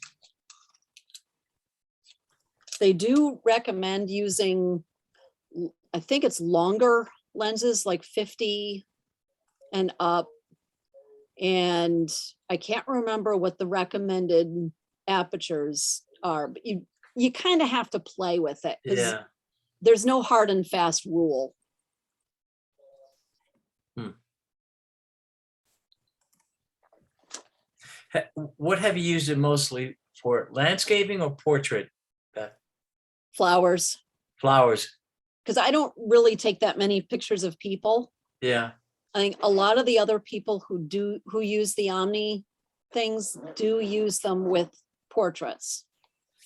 They do recommend using, I think it's longer lenses, like 50 and up. And I can't remember what the recommended apertures are, but you kind of have to play with it. 'Cause Yeah. there's no hard and fast rule. What have you used it mostly for, landscaping or portrait? Flowers, Flowers, because I don't really take that many pictures of people. yeah. I think a lot of the other people who use the Omni things do use them with portraits.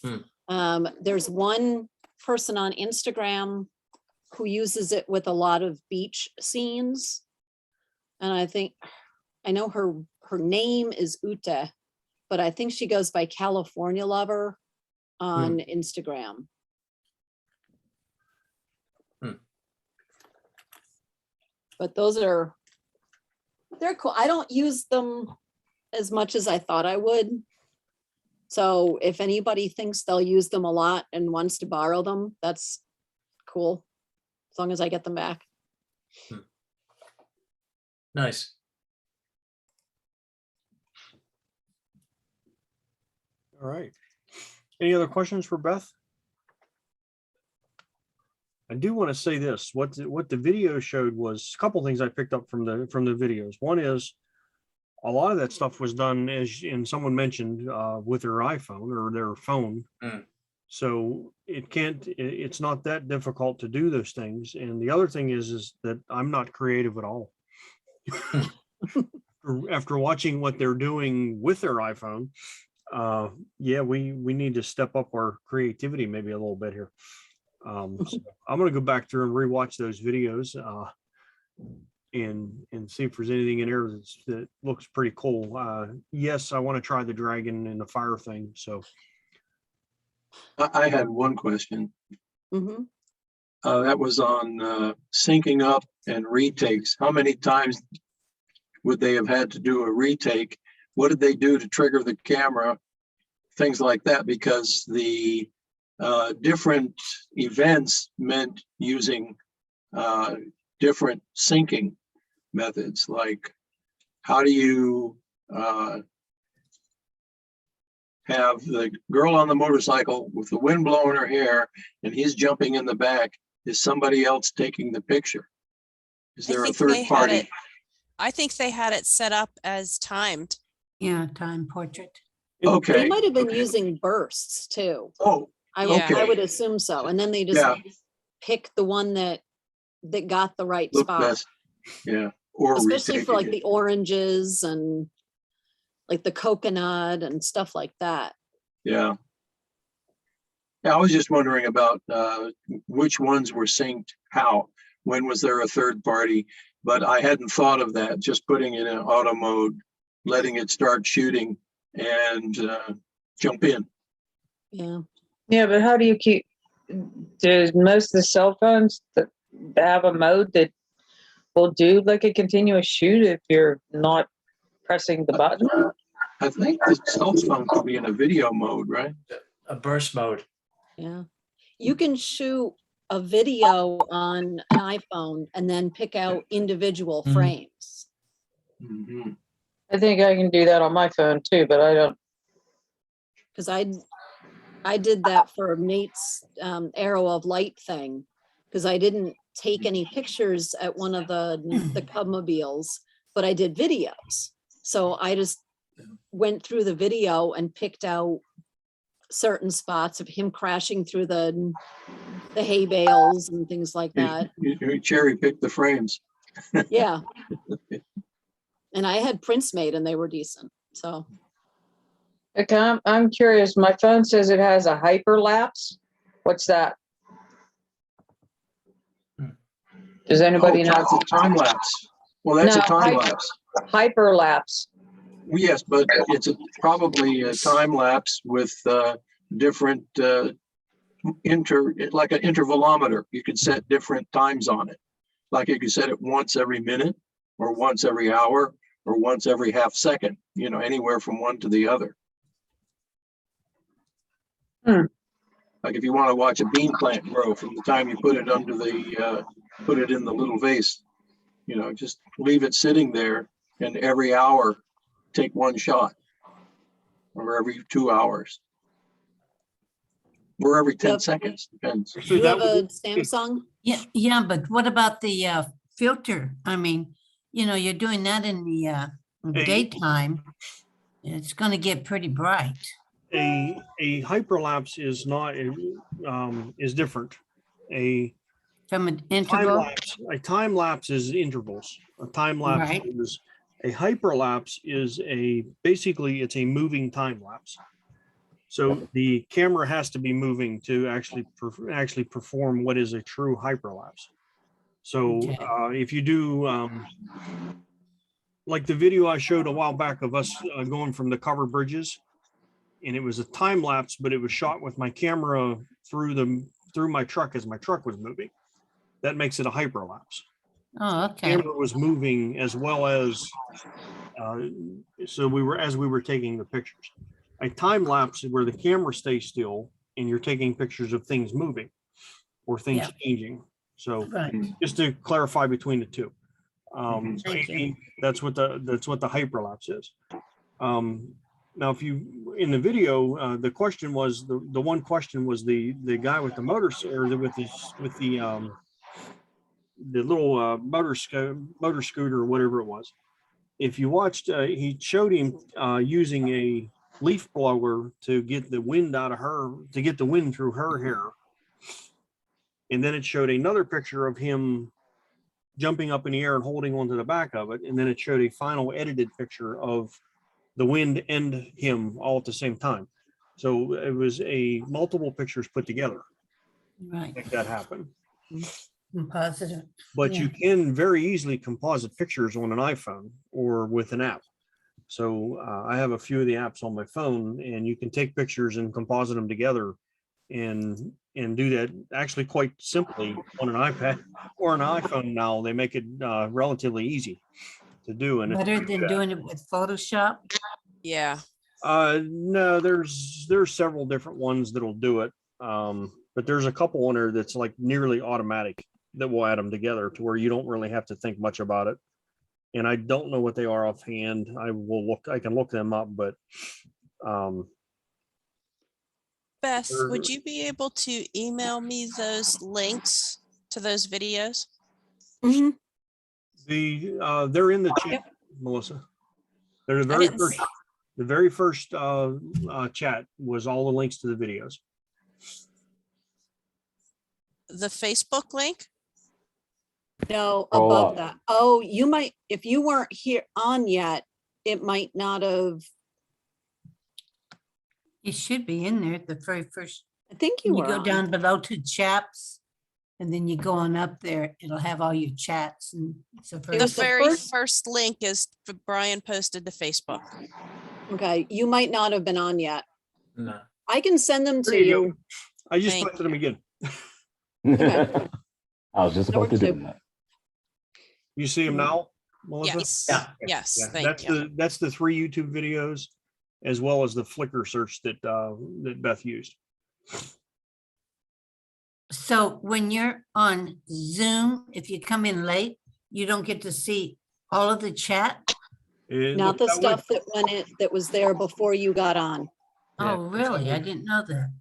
There's one person on Instagram who uses it with a lot of beach scenes. And I know her name is Ute, but I think she goes by California Lover on Instagram. But they're cool. I don't use them as much as I thought I would. So if anybody thinks they'll use them a lot and wants to borrow them, that's cool, as long as I get them back. Nice. All right. Any other questions for Beth? I do want to say this, what the video showed was a couple things I picked up from the videos. One is a lot of that stuff was done, and someone mentioned, with their iPhone or their phone. So it's not that difficult to do those things. And the other thing is that I'm not creative at all. After watching what they're doing with their iPhone, yeah, we need to step up our creativity maybe a little bit here. So I'm going to go back through and rewatch those videos and see if there's anything in there that looks pretty cool. Yes, I want to try the dragon and the fire thing. So I had one question. that was on syncing up and retakes. How many times would they have had to do a retake? What did they do to trigger the camera? Things like that, because the different events meant using different syncing methods. Like, how do you have the girl on the motorcycle with the wind blowing her hair and he's jumping in the back? Is somebody else taking the picture? Is there a third party? I think they had it set up as timed. Yeah, time portrait. Okay. They might have been using bursts too. Oh, I okay. would assume so. And then they just pick the one that got the right Look spot. best. Yeah. Or especially for like retaking the oranges and like the coconut and stuff like that. Yeah. Yeah, I was just wondering about which ones were synced, how, when was there a third party? But I hadn't thought of that, just putting it in auto mode, letting it start shooting and jump in. Yeah. Yeah, but how do you keep, there's most of the cell phones that have a mode that will do like a continuous shoot if you're not pressing the button? I think the cell phone could be in a video mode, right? A burst mode. Yeah. You can shoot a video on an iPhone and then pick out individual frames. Mm-hmm. I think I can do that on my phone too, but I don't. Because I did that for Nate's Arrow of Light thing, because I didn't take any pictures at one of the Cubmobiles, but I did videos. So I just went through the video and picked out certain spots of him crashing through the hay bales and things like that. You cherry pick the frames. Yeah. And I had prints made and they were decent. So. Okay, I'm curious. My phone says it has a hyperlapse. What's that? Does anybody know? That's a time lapse. Well, that's a time lapse. Hyperlapse. Yes, but it's probably a time lapse with different like an intervalometer. You could set different times on it. Like you could set it once every minute, or once every hour, or once every half second. You know, anywhere from one to the other. Like if you want to watch a bean plant grow from the time you put it under the put it in the little vase, you know, just leave it sitting there, and every hour take one shot, or every 2 hours, or every 10 seconds, depends. Do you have a Samsung? Yeah, but what about the filter? I mean, you know, you're doing that in the daytime. It's going to get pretty bright. A hyperlapse is not is different. From an interval. A time lapse is intervals. A time lapse is a hyperlapse is basically it's a moving time lapse. So the camera has to be moving to actually perform what is a true hyperlapse. So if you do like the video I showed a while back of us going from the cover bridges, and it was a time lapse, but it was shot with my camera through my truck as my truck was moving. That makes it a hyperlapse. Oh, okay. The camera was moving as well as so we were taking the pictures. A time lapse is where the camera stays still and you're taking pictures of things moving or things changing. So just to clarify between the two, that's what the hyperlapse is. Now, if you in the video, the question was the one question was the guy with the motor or with the little motor scooter or whatever it was. If you watched, he showed him using a leaf blower to get the wind through her hair. And then it showed another picture of him jumping up in the air and holding onto the back of it. And then it showed a final edited picture of the wind and him all at the same time. So it was multiple pictures put together. Right. Make that happen. Positive. But you can very easily composite pictures on an iPhone or with an app. So I have a few of the apps on my phone, and you can take pictures and composite them together and and do that actually quite simply on an iPad or an iPhone. Now they make it relatively easy to do. And Better than doing it with Photoshop. Yeah. no, there's several different ones that'll do it. But there's a couple on there that's like nearly automatic that will add them together to where you don't really have to think much about it. And I don't know what they are offhand. I can look them up, but Beth, would you be able to email me those links to those videos? Mm-hmm. They're in the chat, Melissa. They're the very first chat was all the links to the videos. The Facebook link? No, Scroll above up. that. Oh, you might, if you weren't here on yet, it might not have. It should be in there at the very first. I think you You were go on. down below to chats, and then you go on up there. It'll have all your chats, and it's a The There's the very first- first link is Brian posted to Facebook. Okay, you might not have been on yet. No. I can send them to There you go. you. I just Thank posted them again. Okay. I was just That about to works do too. that. You see them now, Melissa? Yes. Yeah. Yes. Yeah, Thank you. that's the 3 YouTube videos, as well as the Flickr search that that Beth used. So when you're on Zoom, if you come in late, you don't get to see all of the chat. It Not looked the that way. stuff that went in, that was there before you got on. Oh, really? I didn't know that.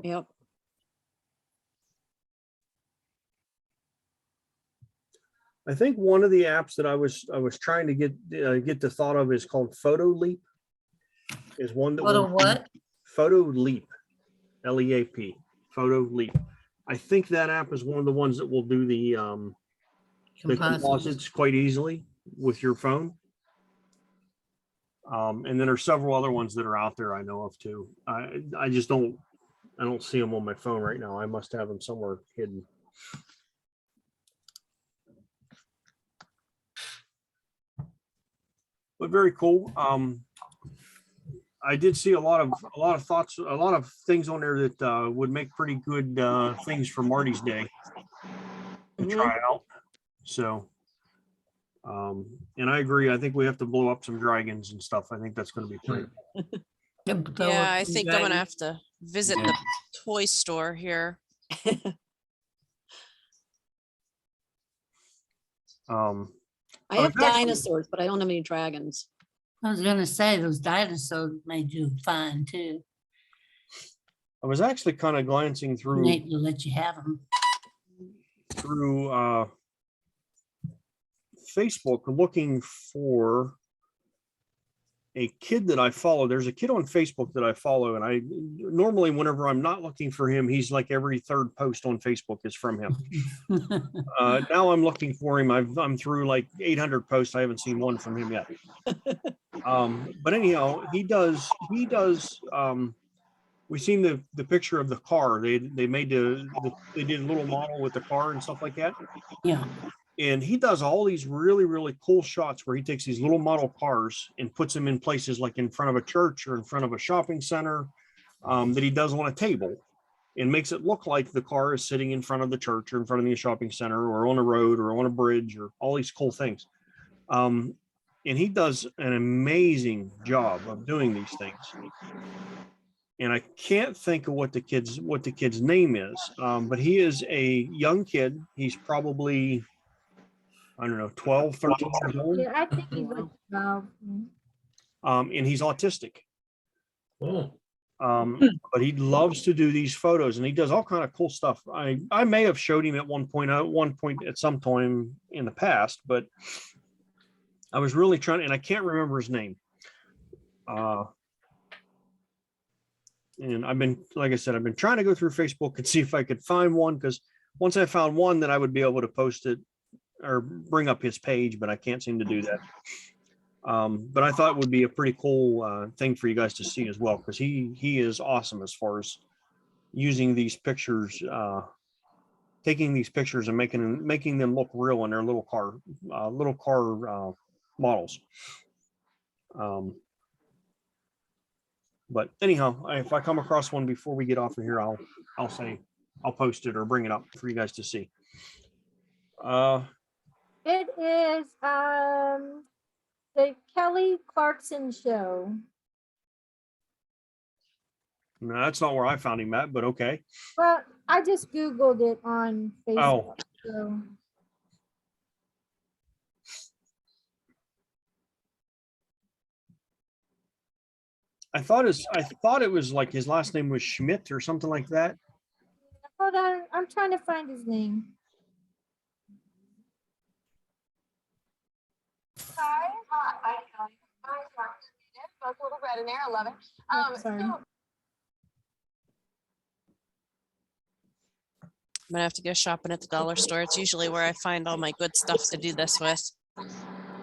Yep. I think one of the apps that I was trying to get the thought of is called Photo Leap. Is one that Photo will do- what? Photo Leap, LEAP, Photo Leap. I think that app is one of the ones that will do the composites quite easily with your phone. And then there's several other ones that are out there I know of too. I just don't see them on my phone right now. I must have them somewhere hidden. But very cool. I did see a lot of thoughts, a lot of things on there that would make pretty good things for Marty's day to try out. So, and I agree. I think we have to blow up some dragons and stuff. I think that's going to be pretty. Yeah, I think I'm gonna have to visit the toy store here. I have dinosaurs, but I don't have any dragons. I was gonna say those dinosaurs made you fine too. I was actually kind of glancing through Nate will let you have them. through Facebook looking for a kid that I follow. There's a kid on Facebook that I follow, and I normally, whenever I'm not looking for him, he's like every third post on Facebook is from him. Now I'm looking for him. I'm through like 800 posts. I haven't seen one from him yet. But anyhow, he does. We've seen the picture of the car. They made they did a little model with the car and stuff like that. Yeah. And he does all these really, really cool shots where he takes these little model cars and puts them in places like in front of a church or in front of a shopping center that he does on a table and makes it look like the car is sitting in front of the church or in front of the shopping center or on a road or on a bridge or all these cool things. And he does an amazing job of doing these things. And I can't think of what the kid's name is, but he is a young kid. He's probably, I don't know, 12, 13 years old. Yeah, I think he's like 12. And he's autistic. But he loves to do these photos and he does all kind of cool stuff. I may have showed him at one point at some time in the past, but I was really trying, and I can't remember his name. And I've been, like I said, I've been trying to go through Facebook and see if I could find one, because once I found one, then I would be able to post it or bring up his page, but I can't seem to do that. But I thought it would be a pretty cool thing for you guys to see as well, because he is awesome as far as using these pictures, taking these pictures and making them look real in their little car models. But anyhow, if I come across one before we get off of here, I'll say I'll post it or bring it up for you guys to see. It is the Kelly Clarkson show. No, that's not where I found him at, but okay. Well, I just Googled it on Facebook. Oh. So. I thought it was like his last name was Schmidt or something like that. Hold on, I'm trying to find his name. Hi, both little red in there. I love it. Sorry. I'm gonna have to go shopping at the dollar store. It's usually where I find all my good stuff to do this with.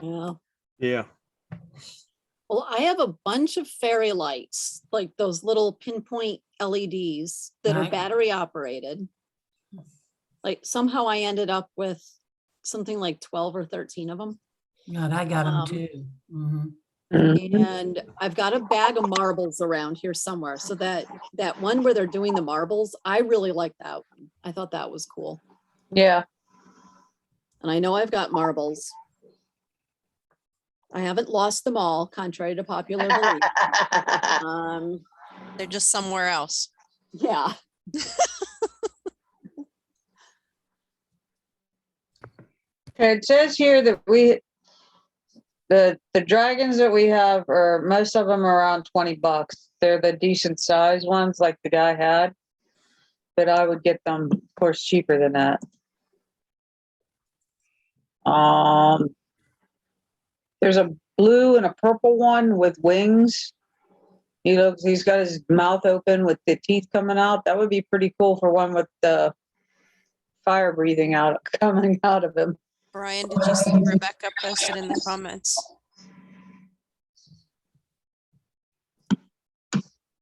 Yeah. Yeah. Well, I have a bunch of fairy lights, like those little pinpoint LEDs that are Right. battery operated. Like somehow I ended up with something like 12 or 13 of them. God, I got them too. Mhm. And I've got a bag of marbles around here somewhere. So that one where they're doing the marbles, I really like that one. I thought that was cool. Yeah. And I know I've got marbles. I haven't lost them all, contrary to popular belief. They're just somewhere else. Yeah. Okay, it says here that the dragons that we have are, most of them are around $20. They're the decent sized ones like the guy had. But I would get them, of course, cheaper than that. There's a blue and a purple one with wings. He's got his mouth open with the teeth coming out. That would be pretty cool for one with the fire breathing out, coming out of him. Brian, did you see Rebecca posted in the comments?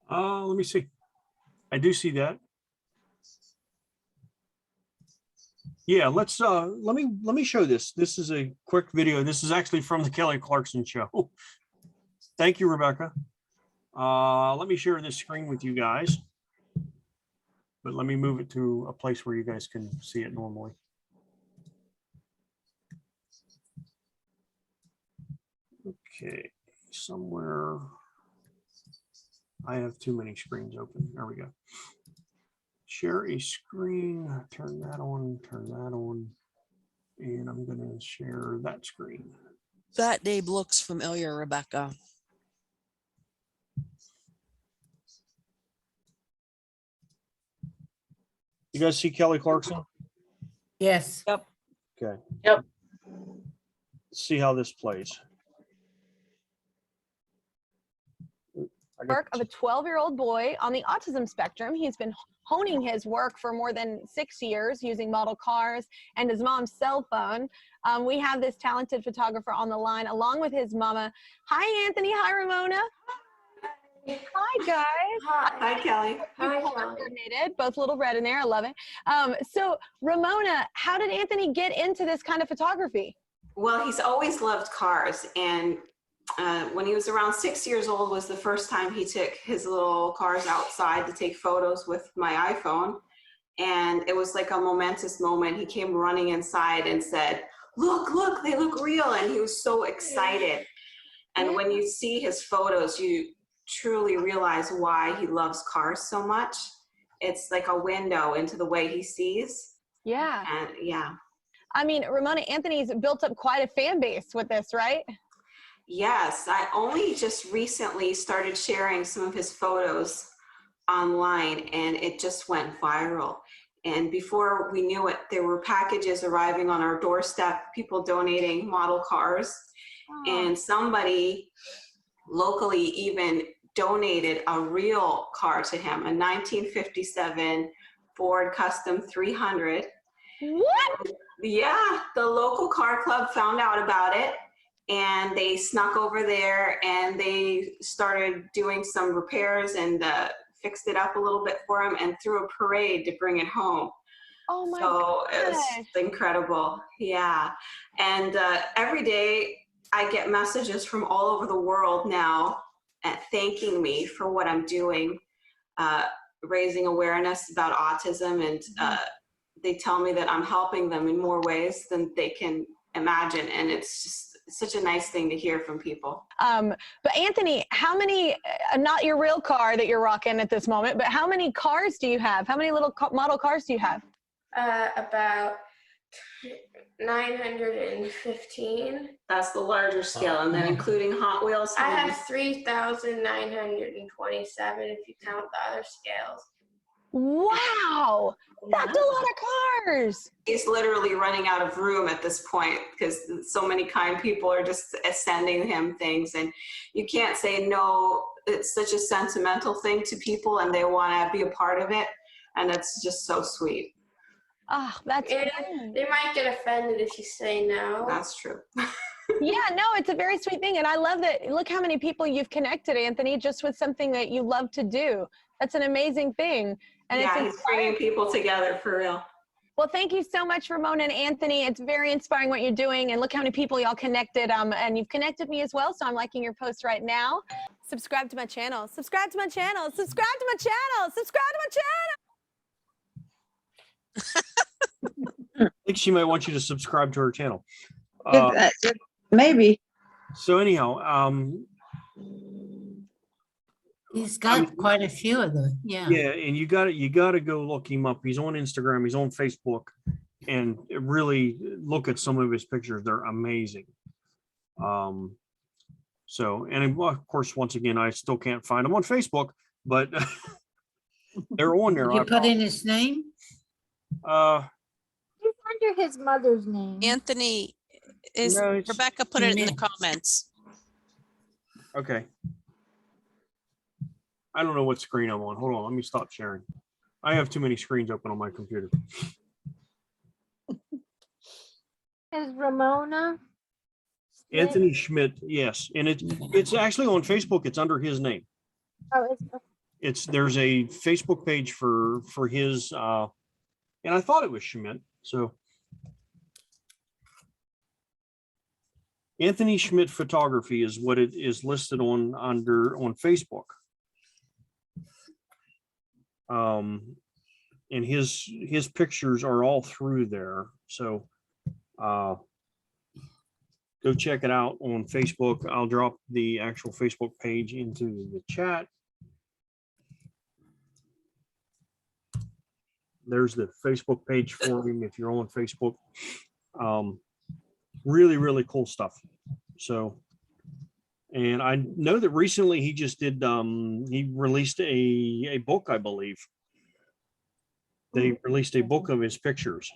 Let me see. I do see that. Yeah, let me show this. This is a quick video. This is actually from the Kelly Clarkson show. Thank you, Rebecca. Let me share this screen with you guys. But let me move it to a place where you guys can see it normally. Okay, somewhere I have too many screens open. There we go. Share a screen, turn that on, and I'm gonna share that screen. That name looks familiar, Rebecca. You guys see Kelly Clarkson? Yes. Yep. Okay. Yep. Let's see how this plays. Work of a 12-year-old boy on the autism spectrum. He's been honing his work for more than 6 years using model cars and his mom's cell phone. We have this talented photographer on the line along with his mama. Hi, Anthony. Hi, Ramona. Hi, guys. Hi, Kelly. Hi, Kelly. Coordinated, both little red in there. I love it. So, Ramona, how did Anthony get into this kind of photography? Well, he's always loved cars, and when he was around 6 years old was the first time he took his little cars outside to take photos with my iPhone. And it was like a momentous moment. He came running inside and said, look, they look real. And he was so excited. And when you see his photos, you truly realize why he loves cars so much. It's like a window into the way he sees. Yeah. And yeah. I mean, Ramona, Anthony's built up quite a fan base with this, right? Yes, I only just recently started sharing some of his photos online, and it just went viral. And before we knew it, there were packages arriving on our doorstep, people donating model cars. And somebody locally even donated a real car to him, a 1957 Ford Custom 300. What? Yeah, the local car club found out about it. And they snuck over there and they started doing some repairs and fixed it up a little bit for him and threw a parade to bring it home. Oh my So gosh. it was incredible. Yeah. And every day I get messages from all over the world now thanking me for what I'm doing. raising awareness about autism, and they tell me that I'm helping them in more ways than they can imagine. And it's just such a nice thing to hear from people. But Anthony, how many, not your real car that you're rocking at this moment, but how many cars do you have? How many little model cars do you have? About 915. That's the larger scale, and then including Hot Wheels. I have 3,927 if you count the other scales. Wow, that's a lot of cars. He's literally running out of room at this point because so many kind people are just sending him things, and you can't say no. It's such a sentimental thing to people, and they want to be a part of it, and it's just so sweet. Oh, that's great. They might get offended if you say no. That's true. Yeah, no, it's a very sweet thing. And I love that. Look how many people you've connected, Anthony, just with something that you love to do. That's an amazing thing. And yeah, it's he's bringing people together for real. Well, thank you so much, Ramona and Anthony. It's very inspiring what you're doing. And look how many people y'all connected. And you've connected me as well. So I'm liking your post right now. Subscribe to my channel. Subscribe to my channel. Subscribe to my channel. Subscribe to my channel. I think she might want you to subscribe to her channel. Maybe. So anyhow, He's got quite a few of them. Yeah. yeah, and you got to go look him up. He's on Instagram. He's on Facebook, and really look at some of his pictures. They're amazing. So, and of course, once again, I still can't find him on Facebook, but they're on there. You put in his name? It's under his mother's name. Anthony, Rebecca put it in the comments. Okay. I don't know what screen I'm on. Hold on, let me stop sharing. I have too many screens open on my computer. Is Ramona? Anthony Schmidt, yes, and it's actually on Facebook. It's under his name. Oh, There's a Facebook page for his, and I thought it was Schmidt. So Anthony Schmidt Photography is what it is listed on Facebook. And his pictures are all through there. So go check it out on Facebook. I'll drop the actual Facebook page into the chat. There's the Facebook page for him if you're on Facebook. Really, really cool stuff. So, and I know that recently he just did, he released a book, I believe. They released a book of his pictures.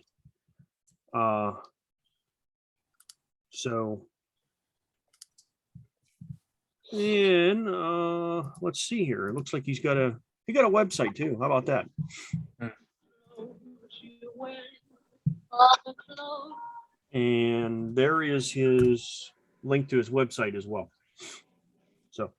So, and let's see here. It looks like he got a website too. How about that? And there is his link to his website as well. So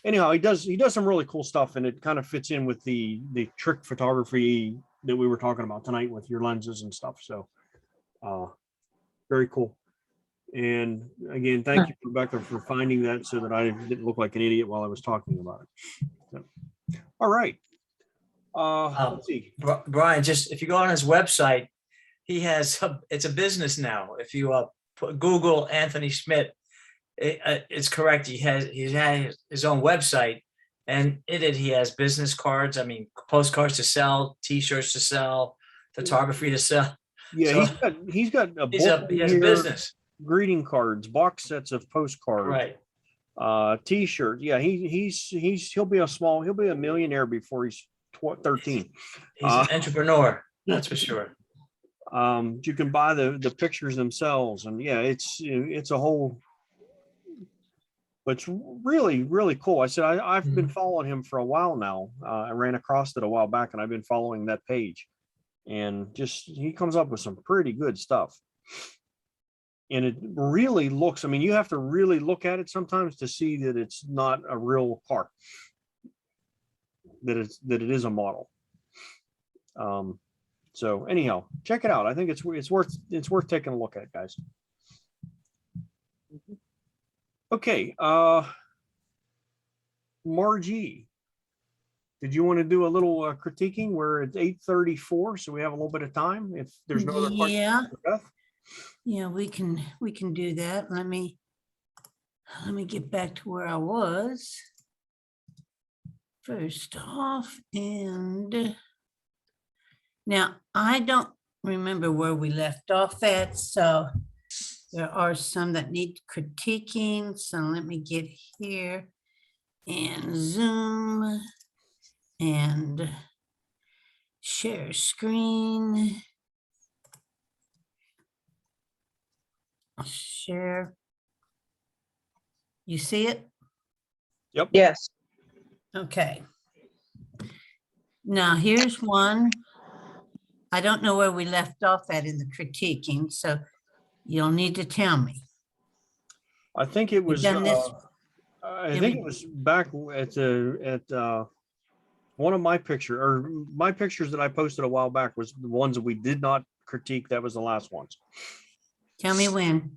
anyhow, he does some really cool stuff, and it kind of fits in with the trick photography that we were talking about tonight with your lenses and stuff. So very cool. And again, thank you, Rebecca, for finding that so that I didn't look like an idiot while I was talking about it. So, all right. Let's see. Brian, just if you go on his website, he has it's a business now. If you Google Anthony Schmidt, it's correct. He has his own website, and he has business cards. I mean, postcards to sell, T-shirts to sell, photography to sell. Yeah, so he's got a book. He has a business. Greeting cards, box sets of postcards, right? T-shirt. Yeah, he'll be a millionaire before he's 13. He's an entrepreneur, that's for sure. You can buy the pictures themselves, and yeah, it's a whole. But it's really, really cool. I said I've been following him for a while now. I ran across it a while back, and I've been following that page, and he comes up with some pretty good stuff. And it really looks, I mean, you have to really look at it sometimes to see that it's not a real car, that it is a model. So anyhow, check it out. I think it's worth taking a look at, guys. Okay, Margie, Did you want to do a little critiquing? We're at 8:34, so we have a little bit of time. If there's no other questions. Yeah. for Beth? Yeah, we can do that. Let me get back to where I was. First off, and now I don't remember where we left off at, so there are some that need critiquing. So let me get here and Zoom and share screen. Share. You see it? Yep. Yes. Okay. Now here's one. I don't know where we left off at in the critiquing, so you'll need to tell me. I think it was. done this? I think it was back at one of my pictures that I posted a while back was the ones that we did not critique. That was the last ones. Tell me when.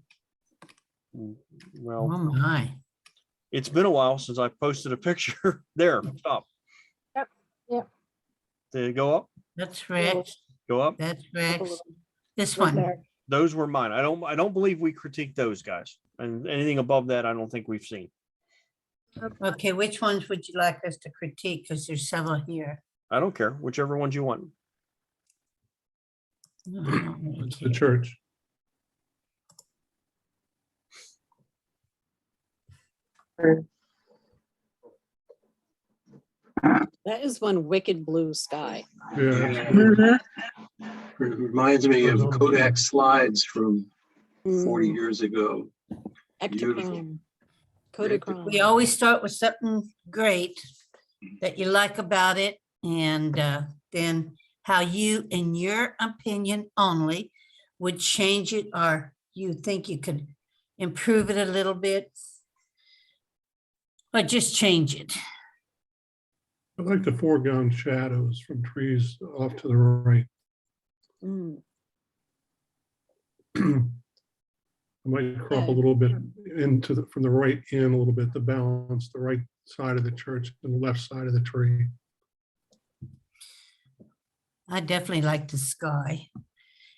Well, oh my. It's been a while since I posted a picture. There, stop. Yep. Yep. Did it go up? That's Rex. Go up? That's Rex. This one. Those were mine. I don't believe we critiqued those guys. And anything above that, I don't think we've seen. Okay, which ones would you like us to critique? Because there's several here. I don't care. Whichever ones you want. It's the church. That is one wicked blue sky. Yeah. It reminds me of Kodak slides from 40 years ago. Ectochrome. Kodachrome. We always start with something great that you like about it, and then how you, in your opinion only, would change it, or you think you could improve it a little bit, or just change it. I like the foreground shadows from trees off to the right. I might crop a little bit from the right in a little bit to balance the right side of the church and the left side of the tree. I definitely like the sky.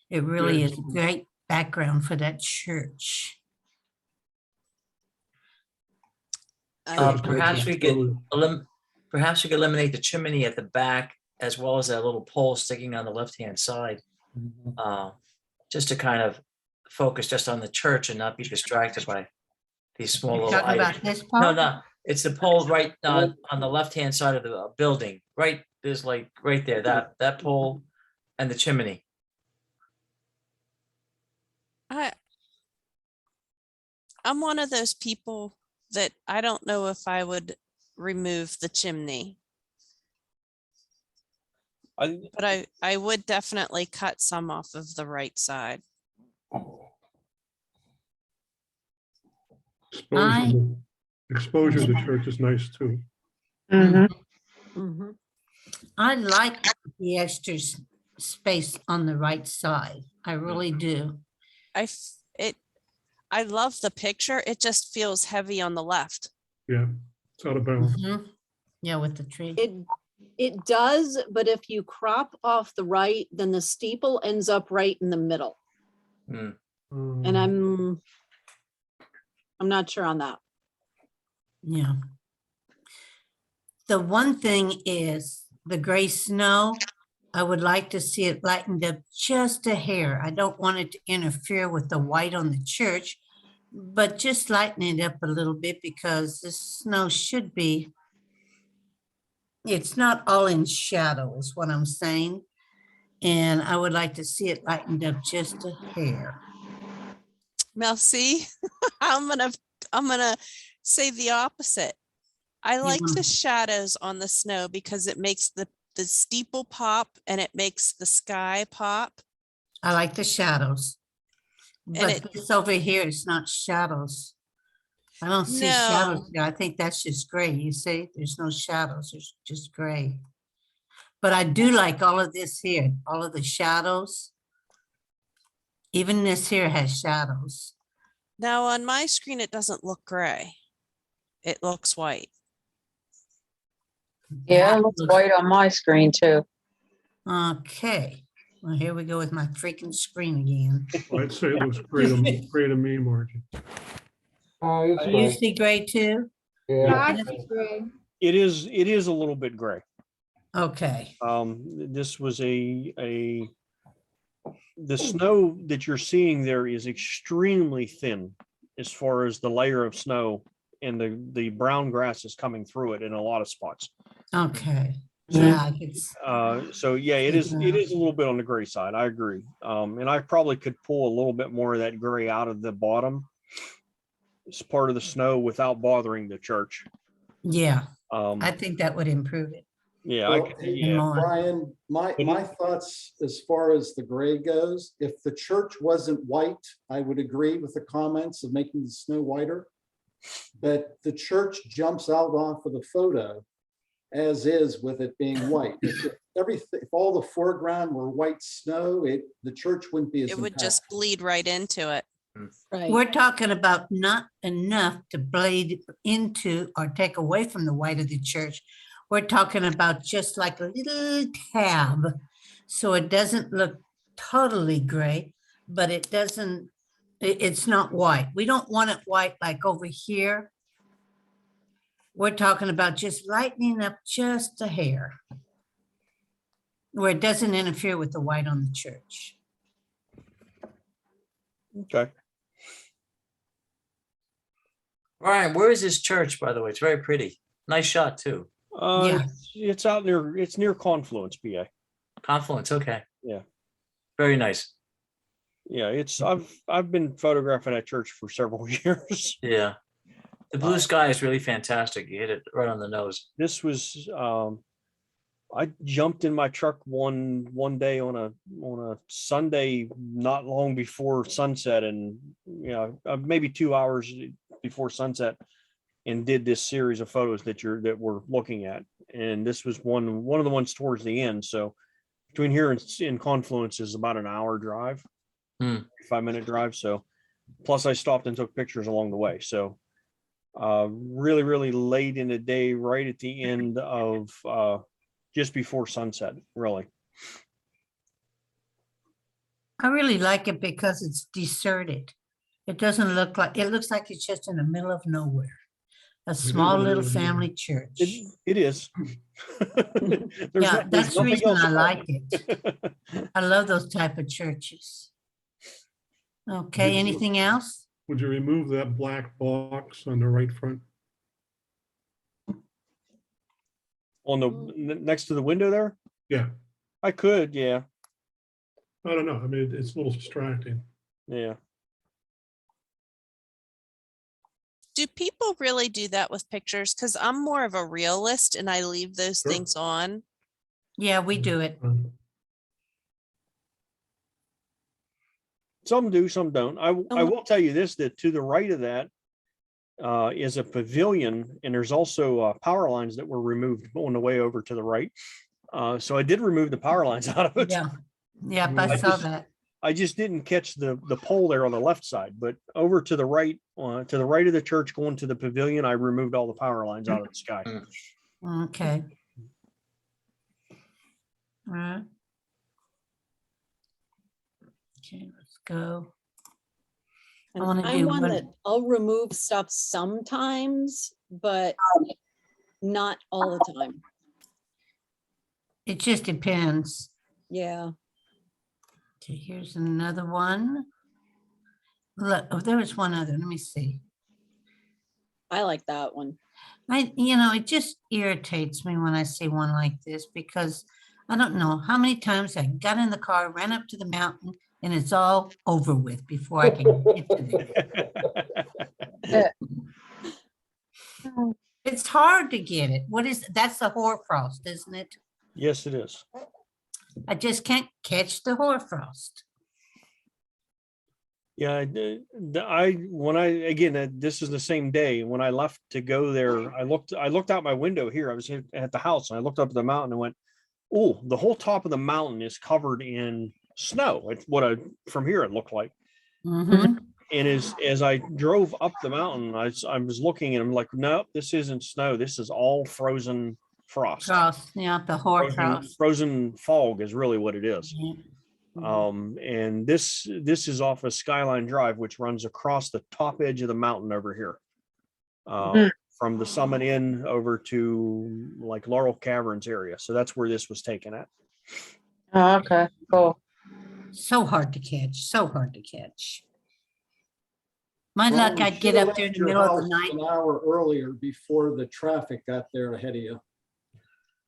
It really is a great background for that church. Perhaps we could eliminate the chimney at the back, as well as that little pole sticking on the left-hand side, just to kind of focus just on the church and not be distracted by these small You're little talking items. about this No, part? no, it's the pole right on the left-hand side of the building. Right, there's like right there, that pole and the chimney. I'm one of those people that I don't know if I would remove the chimney. But I would definitely cut some off of the right side. Exposure to church is nice too. I like the extra space on the right side. I really do. I love the picture. It just feels heavy on the left. Yeah, it's out of balance. Yeah, with the tree. It does, but if you crop off the right, then the steeple ends up right in the middle. And I'm not sure on that. Yeah. The one thing is the gray snow. I would like to see it lightened up just a hair. I don't want it to interfere with the white on the church, but just lighten it up a little bit, because the snow should be, it's not all in shadow is what I'm saying. And I would like to see it lightened up just a hair. Now, see, I'm gonna say the opposite. I like the shadows on the snow because it makes the steeple pop and it makes the sky pop. I like the shadows. And But this over here is not shadows. I don't see shadows here. I think that's just gray. You see, there's no shadows, there's just gray. But I do like all of this here, all of the shadows. Even this here has shadows. Now on my screen, it doesn't look gray. It looks white. Yeah, That it looks looks- white on my screen too. Okay, well, here we go with my freaking screen again. I'd say it looks gray to me, Margie. It's You gray. see gray too? Yeah, I Yeah. see gray. It is a little bit gray. Okay, This was the snow that you're seeing there is extremely thin as far as the layer of snow, and the brown grass is coming through it in a lot of spots. okay. So, Yeah, I could so yeah, it is a little bit on the gray side. I agree. And I probably could pull a little bit more of that gray out of the bottom. It's part of the snow without bothering the church. Yeah, I think that would improve it. Yeah, Well, hey, more. Brian, my thoughts as far as the gray goes, if the church wasn't white, I would agree with the comments of making the snow whiter. But the church jumps out off of the photo as is with it being white. If all the foreground were white snow, the church wouldn't be as It would just impactful. bleed right into it. We're talking about not enough to bleed into or take away from the white of the church. We're talking about just like a little tab, so it doesn't look totally gray, but it doesn't, it's not white. We don't want it white like over here. We're talking about just lightening up just a hair, where it doesn't interfere with the white on the church. Okay. Ryan, where is this church, by the way? It's very pretty. Nice shot too. Yeah. It's out near, it's near Confluence, PA. Confluence, okay. Yeah. Very nice. Yeah, I've been photographing that church for several years. Yeah. The blue sky is really fantastic. You hit it right on the nose. This was I jumped in my truck one day on a Sunday not long before sunset, and maybe 2 hours before sunset, and did this series of photos that we're looking at. And this was one of the ones towards the end. So between here and in Confluence is about an hour drive, 5-minute drive. So plus I stopped and took pictures along the way. So really, really late in the day, right at the end of just before sunset, really. I really like it because it's deserted. It doesn't look like, it looks like it's just in the middle of nowhere. A small little family church. It is. Yeah, that's the reason I like it. it. I love those type of churches. Okay, anything else? Would you remove that black box on the right front? On the next to the window there? Yeah. I could, yeah. I don't know. I mean, it's a little distracting. Yeah. Do people really do that with pictures? Because I'm more of a realist and I leave those things on. Yeah, we do it. Some do, some don't. I will tell you this, that to the right of that is a pavilion, and there's also power lines that were removed on the way over to the right. So I did remove the power lines out of it. Yeah. Yep, I saw that. I just didn't catch the pole there on the left side, but over to the right of the church going to the pavilion, I removed all the power lines out of the sky. Okay. All right. Okay, let's go. And wanna I'm do one one- that I'll remove stuff sometimes, but not all the time. It just depends. Yeah. Okay, here's another one. Look, oh, there was one other. Let me see. I like that one. It just irritates me when I see one like this because I don't know how many times I got in the car, ran up to the mountain, and it's all over with before I can get to there. It's hard to get it. That's the hoarfrost, isn't it? Yes, it is. I just can't catch the hoarfrost. Yeah, this is the same day when I left to go there. I looked out my window here. I was at the house and I looked up at the mountain and went, oh, the whole top of the mountain is covered in snow. It's from here it looked like. Mm-hmm. And as I drove up the mountain, I was looking and I'm like, no, this isn't snow. This is all frozen frost. Frost, yeah, the hoarfrost. Frozen fog is really what it is. Mhm. And this is off of Skyline Drive, which runs across the top edge of the mountain over here. From the summit in over to like Laurel Caverns area. So that's where this was taken at. Oh, okay, cool. So hard to catch, so hard to catch. My Well, luck, you I'd get should've up there in left the your middle of the house night. An hour earlier before the traffic got there ahead of you.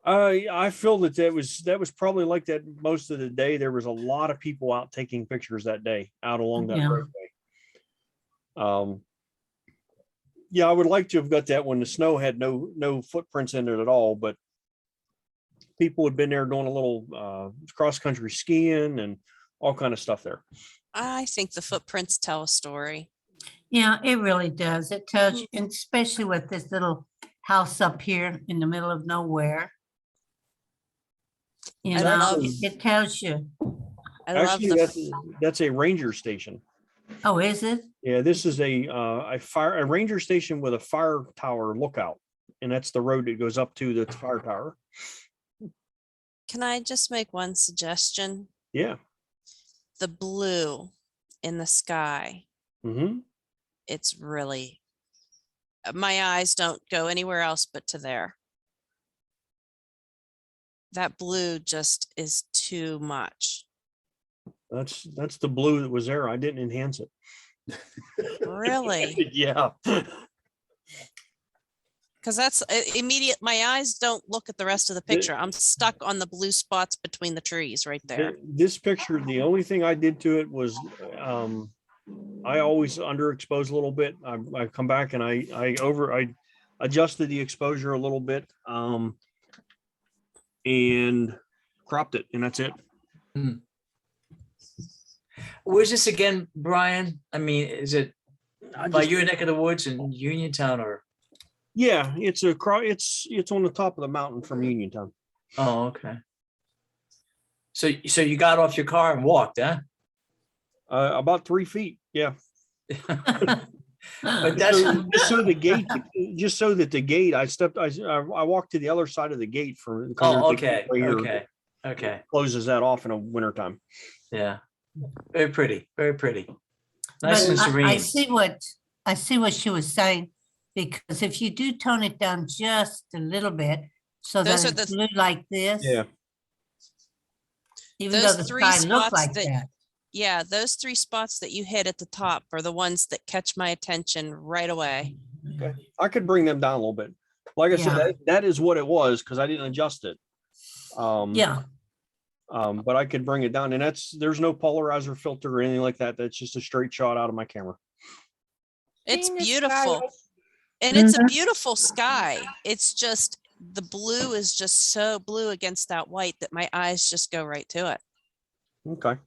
I feel that was probably like that most of the day. There was a lot of people out taking pictures that day out along that Yeah. roadway. Yeah, I would like to have got that when the snow had no footprints in it at all, but people had been there doing a little cross country skiing and all kind of stuff there. I think the footprints tell a story. Yeah, it really does. It tells you, and especially with this little house up here in the middle of nowhere. You I know, love- it tells you. I love Actually, that's a ranger station. Oh, is it? Yeah, this is a ranger station with a fire tower lookout, and that's the road that goes up to the fire tower. Can I just make one suggestion? Yeah. The blue in the sky. Mm-hmm. It's really, my eyes don't go anywhere else but to there. That blue just is too much. That's the blue that was there. I didn't enhance it. Really? Yeah. Because that's immediate. My eyes don't look at the rest of the picture. I'm stuck on the blue spots between the trees right there. This picture, the only thing I did to it was I always underexpose a little bit. I come back and I adjusted the exposure a little bit and cropped it, and that's it. Where's this again, Brian? I mean, is it by your neck of the woods in Uniontown or? Yeah, it's on the top of the mountain from Uniontown. Oh, okay. So you got off your car and walked, huh? About 3 feet. Yeah. But that's just so that the gate, I walked to the other side of the gate for. Oh, okay, okay. Closes that off in the wintertime. Yeah. Very pretty, very pretty. Nice and serene. I see what she was saying, because if you do tone it down just a little bit, so Those that are it's the- blue like this. Yeah. Even though Those the three sky looks spots like that- that. Yeah, those 3 spots that you hit at the top are the ones that catch my attention right away. Okay. I could bring them down a little bit. Like I said, Yeah. that is what it was because I didn't adjust it. Yeah. But I could bring it down, and there's no polarizer filter or anything like that. That's just a straight shot out of my camera. It's Seeing the sky beautiful. like- And it's a beautiful sky. It's just the blue is just so blue against that white that my eyes just go right to it. Okay.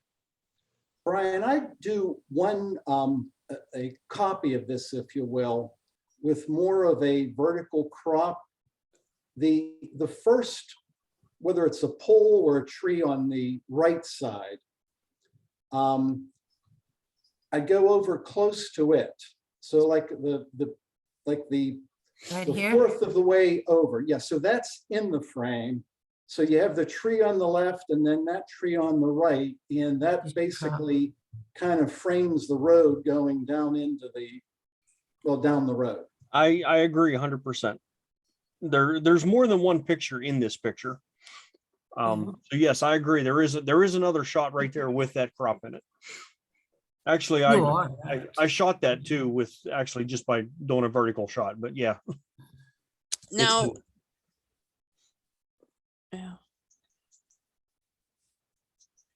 Brian, I do one, a copy of this, if you will, with more of a vertical crop. The first, whether it's a pole or a tree on the right side, I go over close to it. So like the Right here? fourth of the way over. Yeah, so that's in the frame. So you have the tree on the left and then that tree on the right, and that basically kind of frames the road going down into down the road. I agree 100%. There's more than one picture in this picture. So yes, I agree. There is another shot right there with that crop in it. Actually, I shot that too with actually just by doing a vertical shot, but yeah. Now, yeah.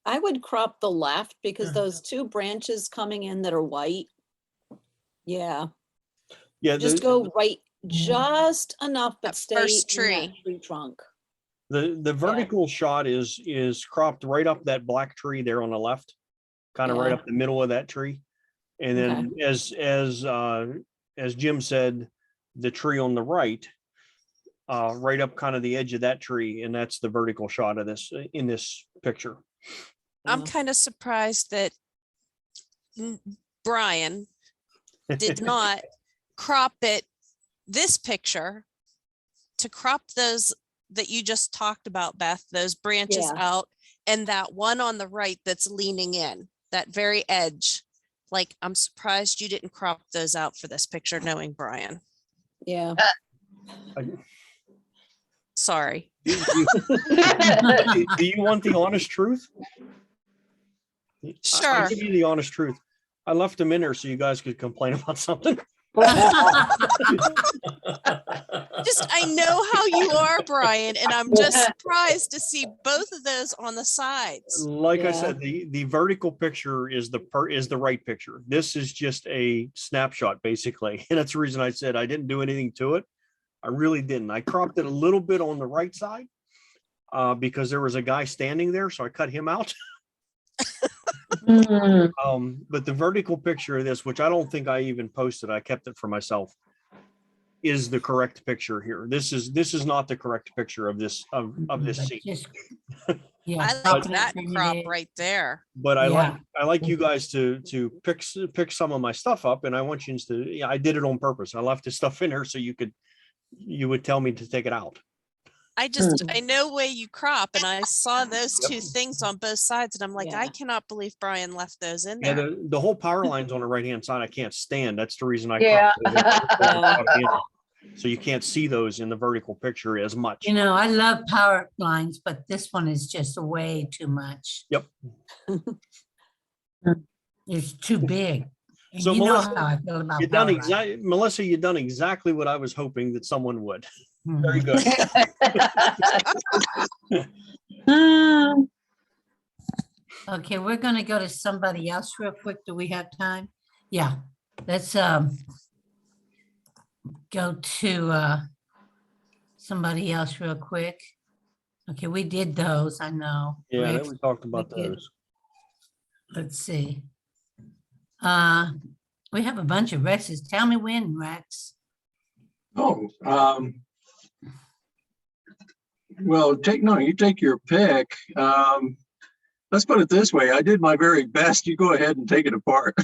I would crop the left because those 2 branches coming in that are white. Yeah, Yeah. just go right just enough, but That stay first in that tree. tree trunk. The vertical shot is cropped right up that black tree there on the left, kind of right Yeah. up the middle of that tree. And then as Jim said, the tree on the right, right up kind of the edge of that tree, and that's the vertical shot of this in this picture. I'm kind of surprised that Brian did not crop this picture to crop those that you just talked about, Beth, those branches Yeah. out, and that one on the right that's leaning in, that very edge. Like, I'm surprised you didn't crop those out for this picture, knowing Brian. Yeah. Sorry. Do you want the honest truth? I'll Sure. give you the honest truth. I left them in there so you guys could complain about something. Just, I know how you are, Brian, and I'm just surprised to see both of those on the sides. Like I said, the vertical picture is the right picture. This is just a snapshot, basically. And that's the reason I said I didn't do anything to it. I really didn't. I cropped it a little bit on the right side because there was a guy standing there, so I cut him out. But the vertical picture of this, which I don't think I even posted, I kept it for myself, is the correct picture here. This is not the correct picture of this of this scene. Yeah, I like that crop right there. But I like you guys to pick some of my stuff up, and I want you to. Yeah, I did it on purpose. I left this stuff in there so you would tell me to take it out. I know where you crop, and I saw those two things on both sides, and I'm like, I cannot believe Brian left those in Yeah, there. the whole power line's on the right hand side. I can't stand. That's the reason I Yeah. so you can't see those in the vertical picture as much. You know, I love power lines, but this one is just way too much. Yep. It's too big. And So you know Melissa, how I feel about you've power done lines. Melissa, you've done exactly what I was hoping that someone would. Very good. Okay, we're gonna go to somebody else real quick. Do we have time? Yeah, let's go to somebody else real quick. Okay, we did those, I know. Yeah, Rex, we talked about we did. those. Let's see. We have a bunch of Rexes. Tell me when, Rex. Oh, well, you take your pick. Let's put it this way. I did my very best. You go ahead and take it apart.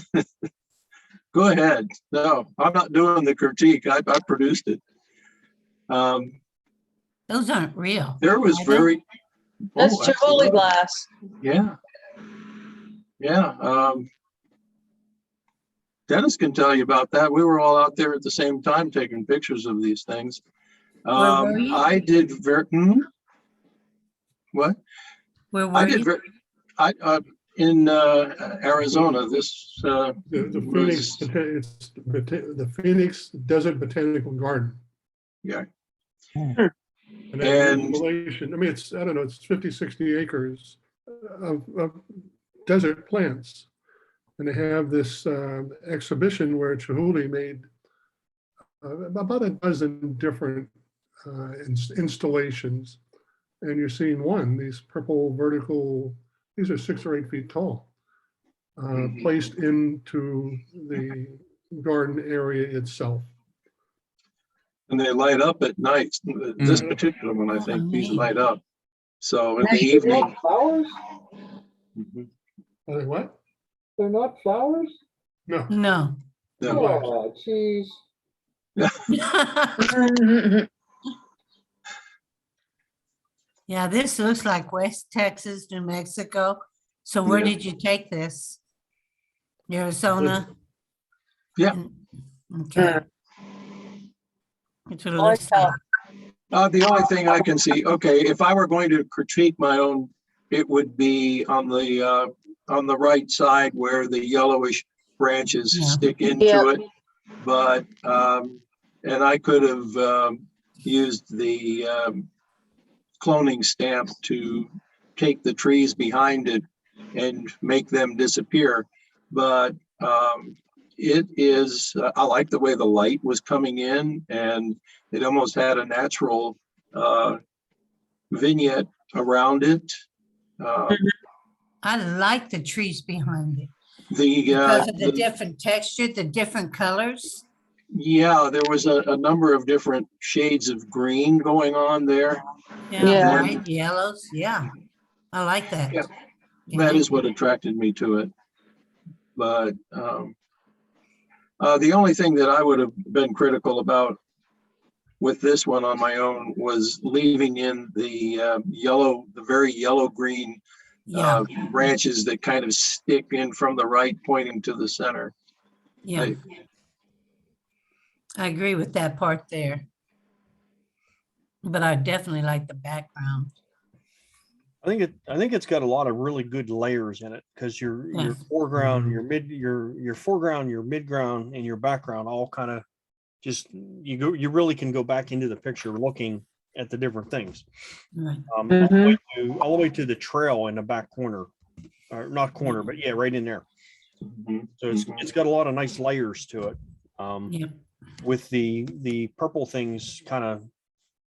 Go ahead. No, I'm not doing the critique. I produced it. Those aren't real. There was are they? very. That's Oh, Chipotle absolutely. glass. Yeah. Yeah. Dennis can tell you about that. We were all out there at the same time taking pictures of these things. Where were you? I did what? Where were I did you? in Arizona. This The Phoenix, it's the Phoenix Desert Botanical Garden. Yeah. And, And- relation, I mean, it's, I don't know, it's 50, 60 acres of desert plants. And they have this exhibition where Chihuly made about a dozen different installations. And you're seeing one, these purple vertical, these are 6 or 8 feet tall, placed into the garden area itself. And they light up at night. This particular one, I think, these light up. So in the evening. Flowers? Are they what? They're not flowers? No. No. No. Oh, geez. Yeah, this looks like West Texas, New Mexico. So where Yeah. did you take this? Arizona? Yeah. Okay. That's what it looks like. The only thing I can see, okay, if I were going to critique my own, it would be on the right side where the yellowish branches stick into it. But, and I could have used the cloning stamp to take the trees behind it and make them disappear. But it is, I like the way the light was coming in, and it almost had a natural vignette around it. I like the trees behind it. Because Because of the different texture, the different colors. Yeah, there was a number of different shades of green going on there. Yeah, white, yellows. Yeah, I like that. Yeah, that is what attracted me to it. But the only thing that I would have been critical about with this one on my own was leaving in the yellow, the very yellow-green Yeah, branches that kind of stick in from the right, pointing to the center. yeah. I agree with that part there. But I definitely like the background. I think it's got a lot of really good layers in it because your Yeah. foreground, your foreground, your midground, and your background all kind of just you really can go back into the picture looking at the different things. Right. All the way to the trail in the back corner, or not corner, but yeah, right in there. So it's got a lot of nice layers to it. Yeah. With the purple things kind of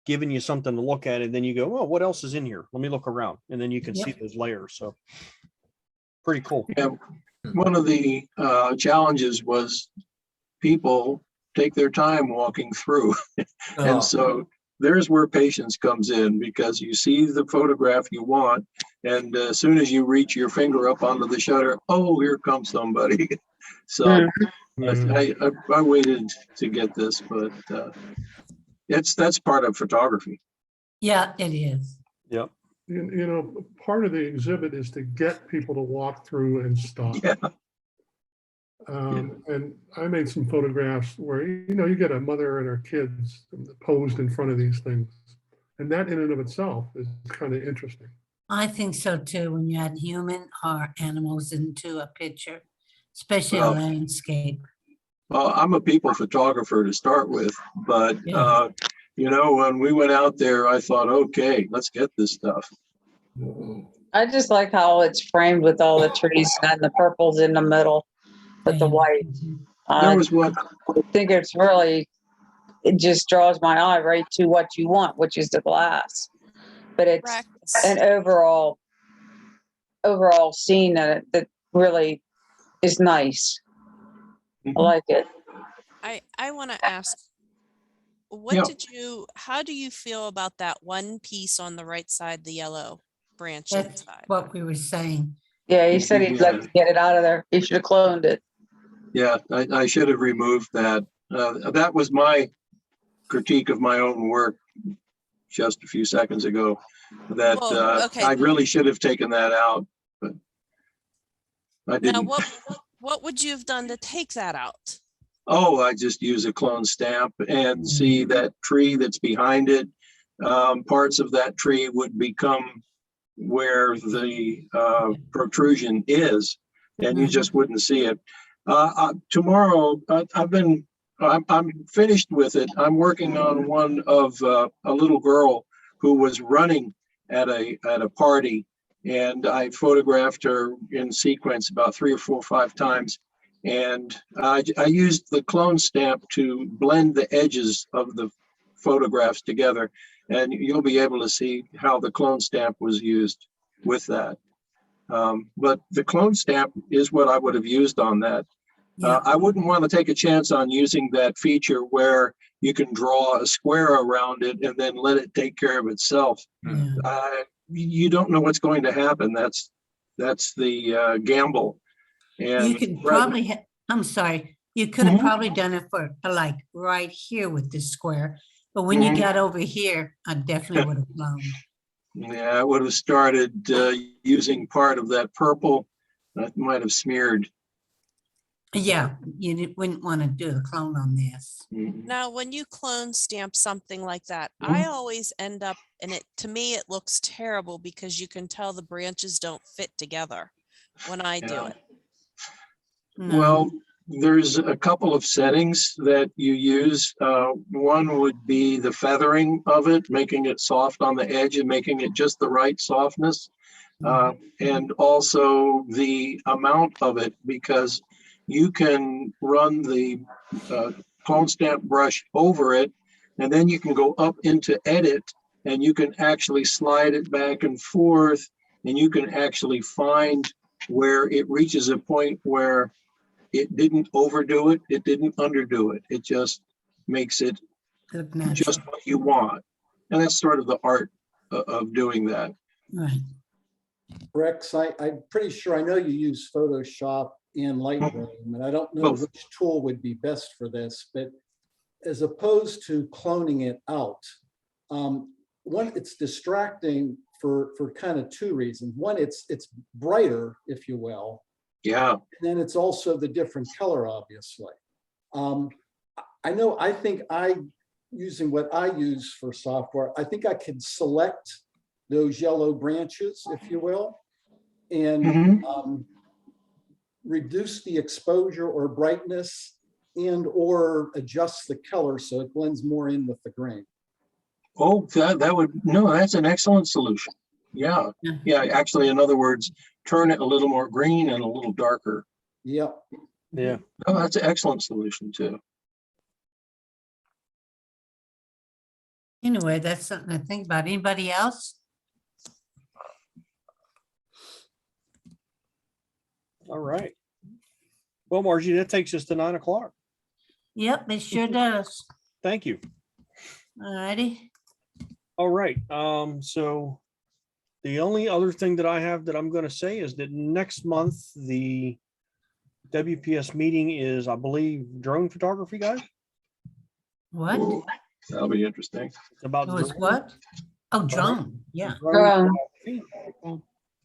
giving you something to look at, and then you go, oh, what else is in here? Let me look around, and then you can see those layers. So pretty cool. Yeah, one of the challenges was people take their time walking through. And so there's where patience comes in, because you see the photograph you want, and as soon as you reach your finger up onto the shutter, oh, here comes somebody. So I waited to get this, but that's part of photography. Yeah, it is. Yep. You know, part of the exhibit is to get people to walk through and stop. Yeah. And I made some photographs where, you know, you get a mother and her kids posed in front of these things. And that in and of itself is kind of interesting. I think so too, when you add human or animals into a picture, especially a Well, landscape. Well, I'm a people photographer to start with, but you know, when we went out there, I thought, okay, let's get this stuff. I just like how it's framed with all the trees and the purples in the middle with the white. There was one. I think it's really, it just draws my eye right to what you want, which is the glass. But it's an overall scene that really is nice. I like it. I want to ask, what how do you feel about that one piece on the right side, the yellow branch That's inside? what we were saying. Yeah, he said he'd like to get it out of there. He should have cloned it. Yeah, I should have removed that. That was my critique of my own work just a few seconds ago, that I really should have taken that out, but I didn't. Now, what would you have done to take that out? Oh, I just use a clone stamp and see that tree that's behind it. Parts of that tree would become where the protrusion is, and you just wouldn't see it. Tomorrow, I'm finished with it. I'm working on one of a little girl who was running at a party, and I photographed her in sequence about 3 or 4 or 5 times. And I used the clone stamp to blend the edges of the photographs together, and you'll be able to see how the clone stamp was used with that. But the clone stamp is what I would have used on that. I wouldn't want to take a chance on using that feature where you can draw a square around it and then let it take care of itself. You don't know what's going to happen. That's the gamble. And you could probably, I'm sorry, you could have probably done it for like right here with this square. But when you got over here, I definitely would have cloned. Yeah, I would have started using part of that purple. That might have smeared. Yeah, you wouldn't want to do a clone on this. Now, when you clone stamp something like that, I always end up, and to me, it looks terrible because you can tell the branches don't fit together when I do it. Well, there's a couple of settings that you use. One would be the feathering of it, making it soft on the edge and making it just the right softness. And also the amount of it, because you can run the clone stamp brush over it, and then you can go up into edit, and you can actually slide it back and forth, and you can actually find where it reaches a point where it didn't overdo it, it didn't underdo it. It just makes it just what you want. And that's sort of the art of doing that. Right. Rex, I'm pretty sure I know you use Photoshop and Lightroom, and I don't know which tool would be best for this, but as opposed to cloning it out. One, it's distracting for kind of two reasons. One, it's brighter, if you will. Yeah. And then it's also the different color, obviously. I think using what I use for software, I think I could select those yellow branches, if you will, and reduce the exposure or brightness and or adjust the color so it blends more in with the grain. Oh, that would, no, that's an excellent solution. Yeah. Yeah. Actually, in other words, turn it a little more green and a little darker. Yep. Yeah. Oh, that's an excellent solution too. Anyway, that's something to think about. Anybody else? All right. Well, Margie, that takes us to 9 o'clock. Yep, it sure does. Thank you. All righty. All right. So the only other thing that I have that I'm going to say is that next month, the WPS meeting is, I believe, drone photography, guys. What? Ooh, that'll be interesting. It's about It was drone. what? Oh, drone. Yeah. Drone.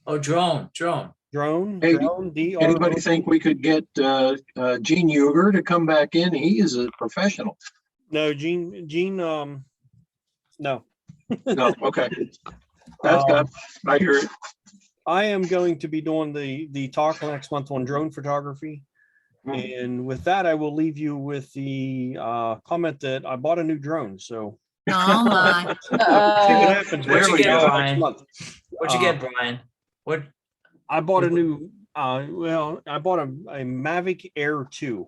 Oh, drone. Hey, Drone. anybody think we could get Gene Uger to come back in? He is a professional. No, Gene, no. No, okay. That's good. I hear it. I am going to be doing the talk next month on drone photography. And with that, I will leave you with the comment that I bought a new drone. So Oh my. see what happens. What'd you wherever get, we go Brian? next month. What'd you get, Brian? What? I bought a new, I bought a Mavic Air 2.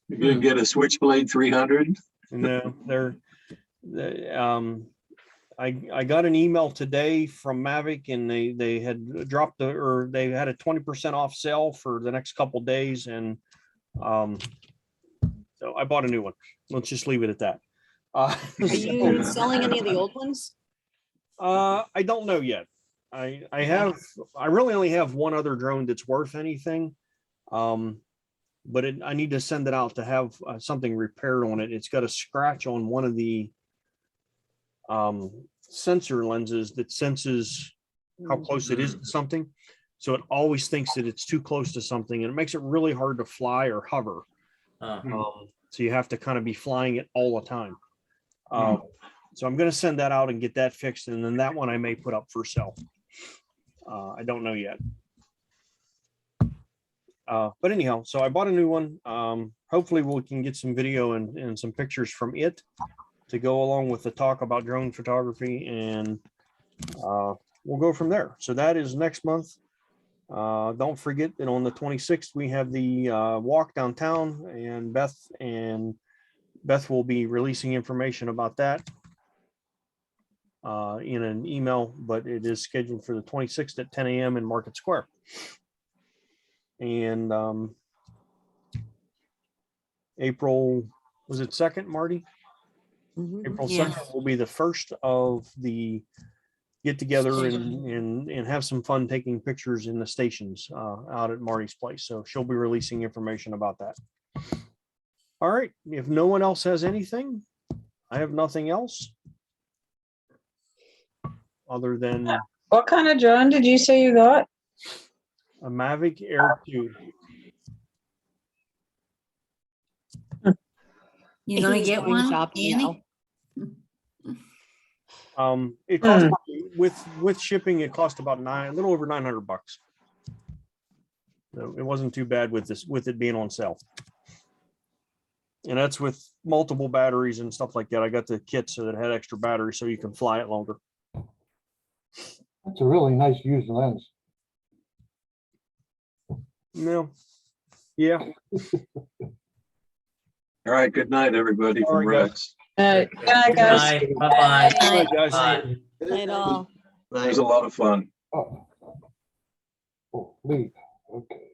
You didn't get a Switchblade 300? No, I got an email today from Mavic, and they had dropped they had a 20% off sale for the next couple days, and so I bought a new one. Let's just leave it at that. Are you selling any of the old ones? I don't know yet. I really only have one other drone that's worth anything. But I need to send it out to have something repaired on it. It's got a scratch on one of the sensor lenses that senses how close it is to something. So it always thinks that it's too close to something, and it makes it really hard to fly or hover. So you have to kind of be flying it all the time. So I'm going to send that out and get that fixed, and then that one I may put up for sale. I don't know yet. But anyhow, so I bought a new one. Hopefully we can get some video and some pictures from it to go along with the talk about drone photography, and we'll go from there. So that is next month. Don't forget that on the 26th, we have the walk downtown, and Beth will be releasing information about that in an email, but it is scheduled for the 26th at 10 a.m. in Market Square. And April, was it 2nd, Marty? April 2nd will be the first of the get together and have some fun taking pictures in the stations out at Marty's place. So she'll be releasing information about that. All right. If no one else has anything, I have nothing else other than What kind of drone did you say you got? a Mavic Air 2. You gonna get one, Annie? It cost with shipping, it cost about a little over $900. So it wasn't too bad with it being on sale. And that's with multiple batteries and stuff like that. I got the kit so that it had extra batteries so you can fly it longer. That's a really nice used lens. No. Yeah. All right. Good night, everybody from Rex. Good night, guys. Bye-bye. Bye, guys. Bye. Night all. It was a lot of fun. Oh, leave. Okay.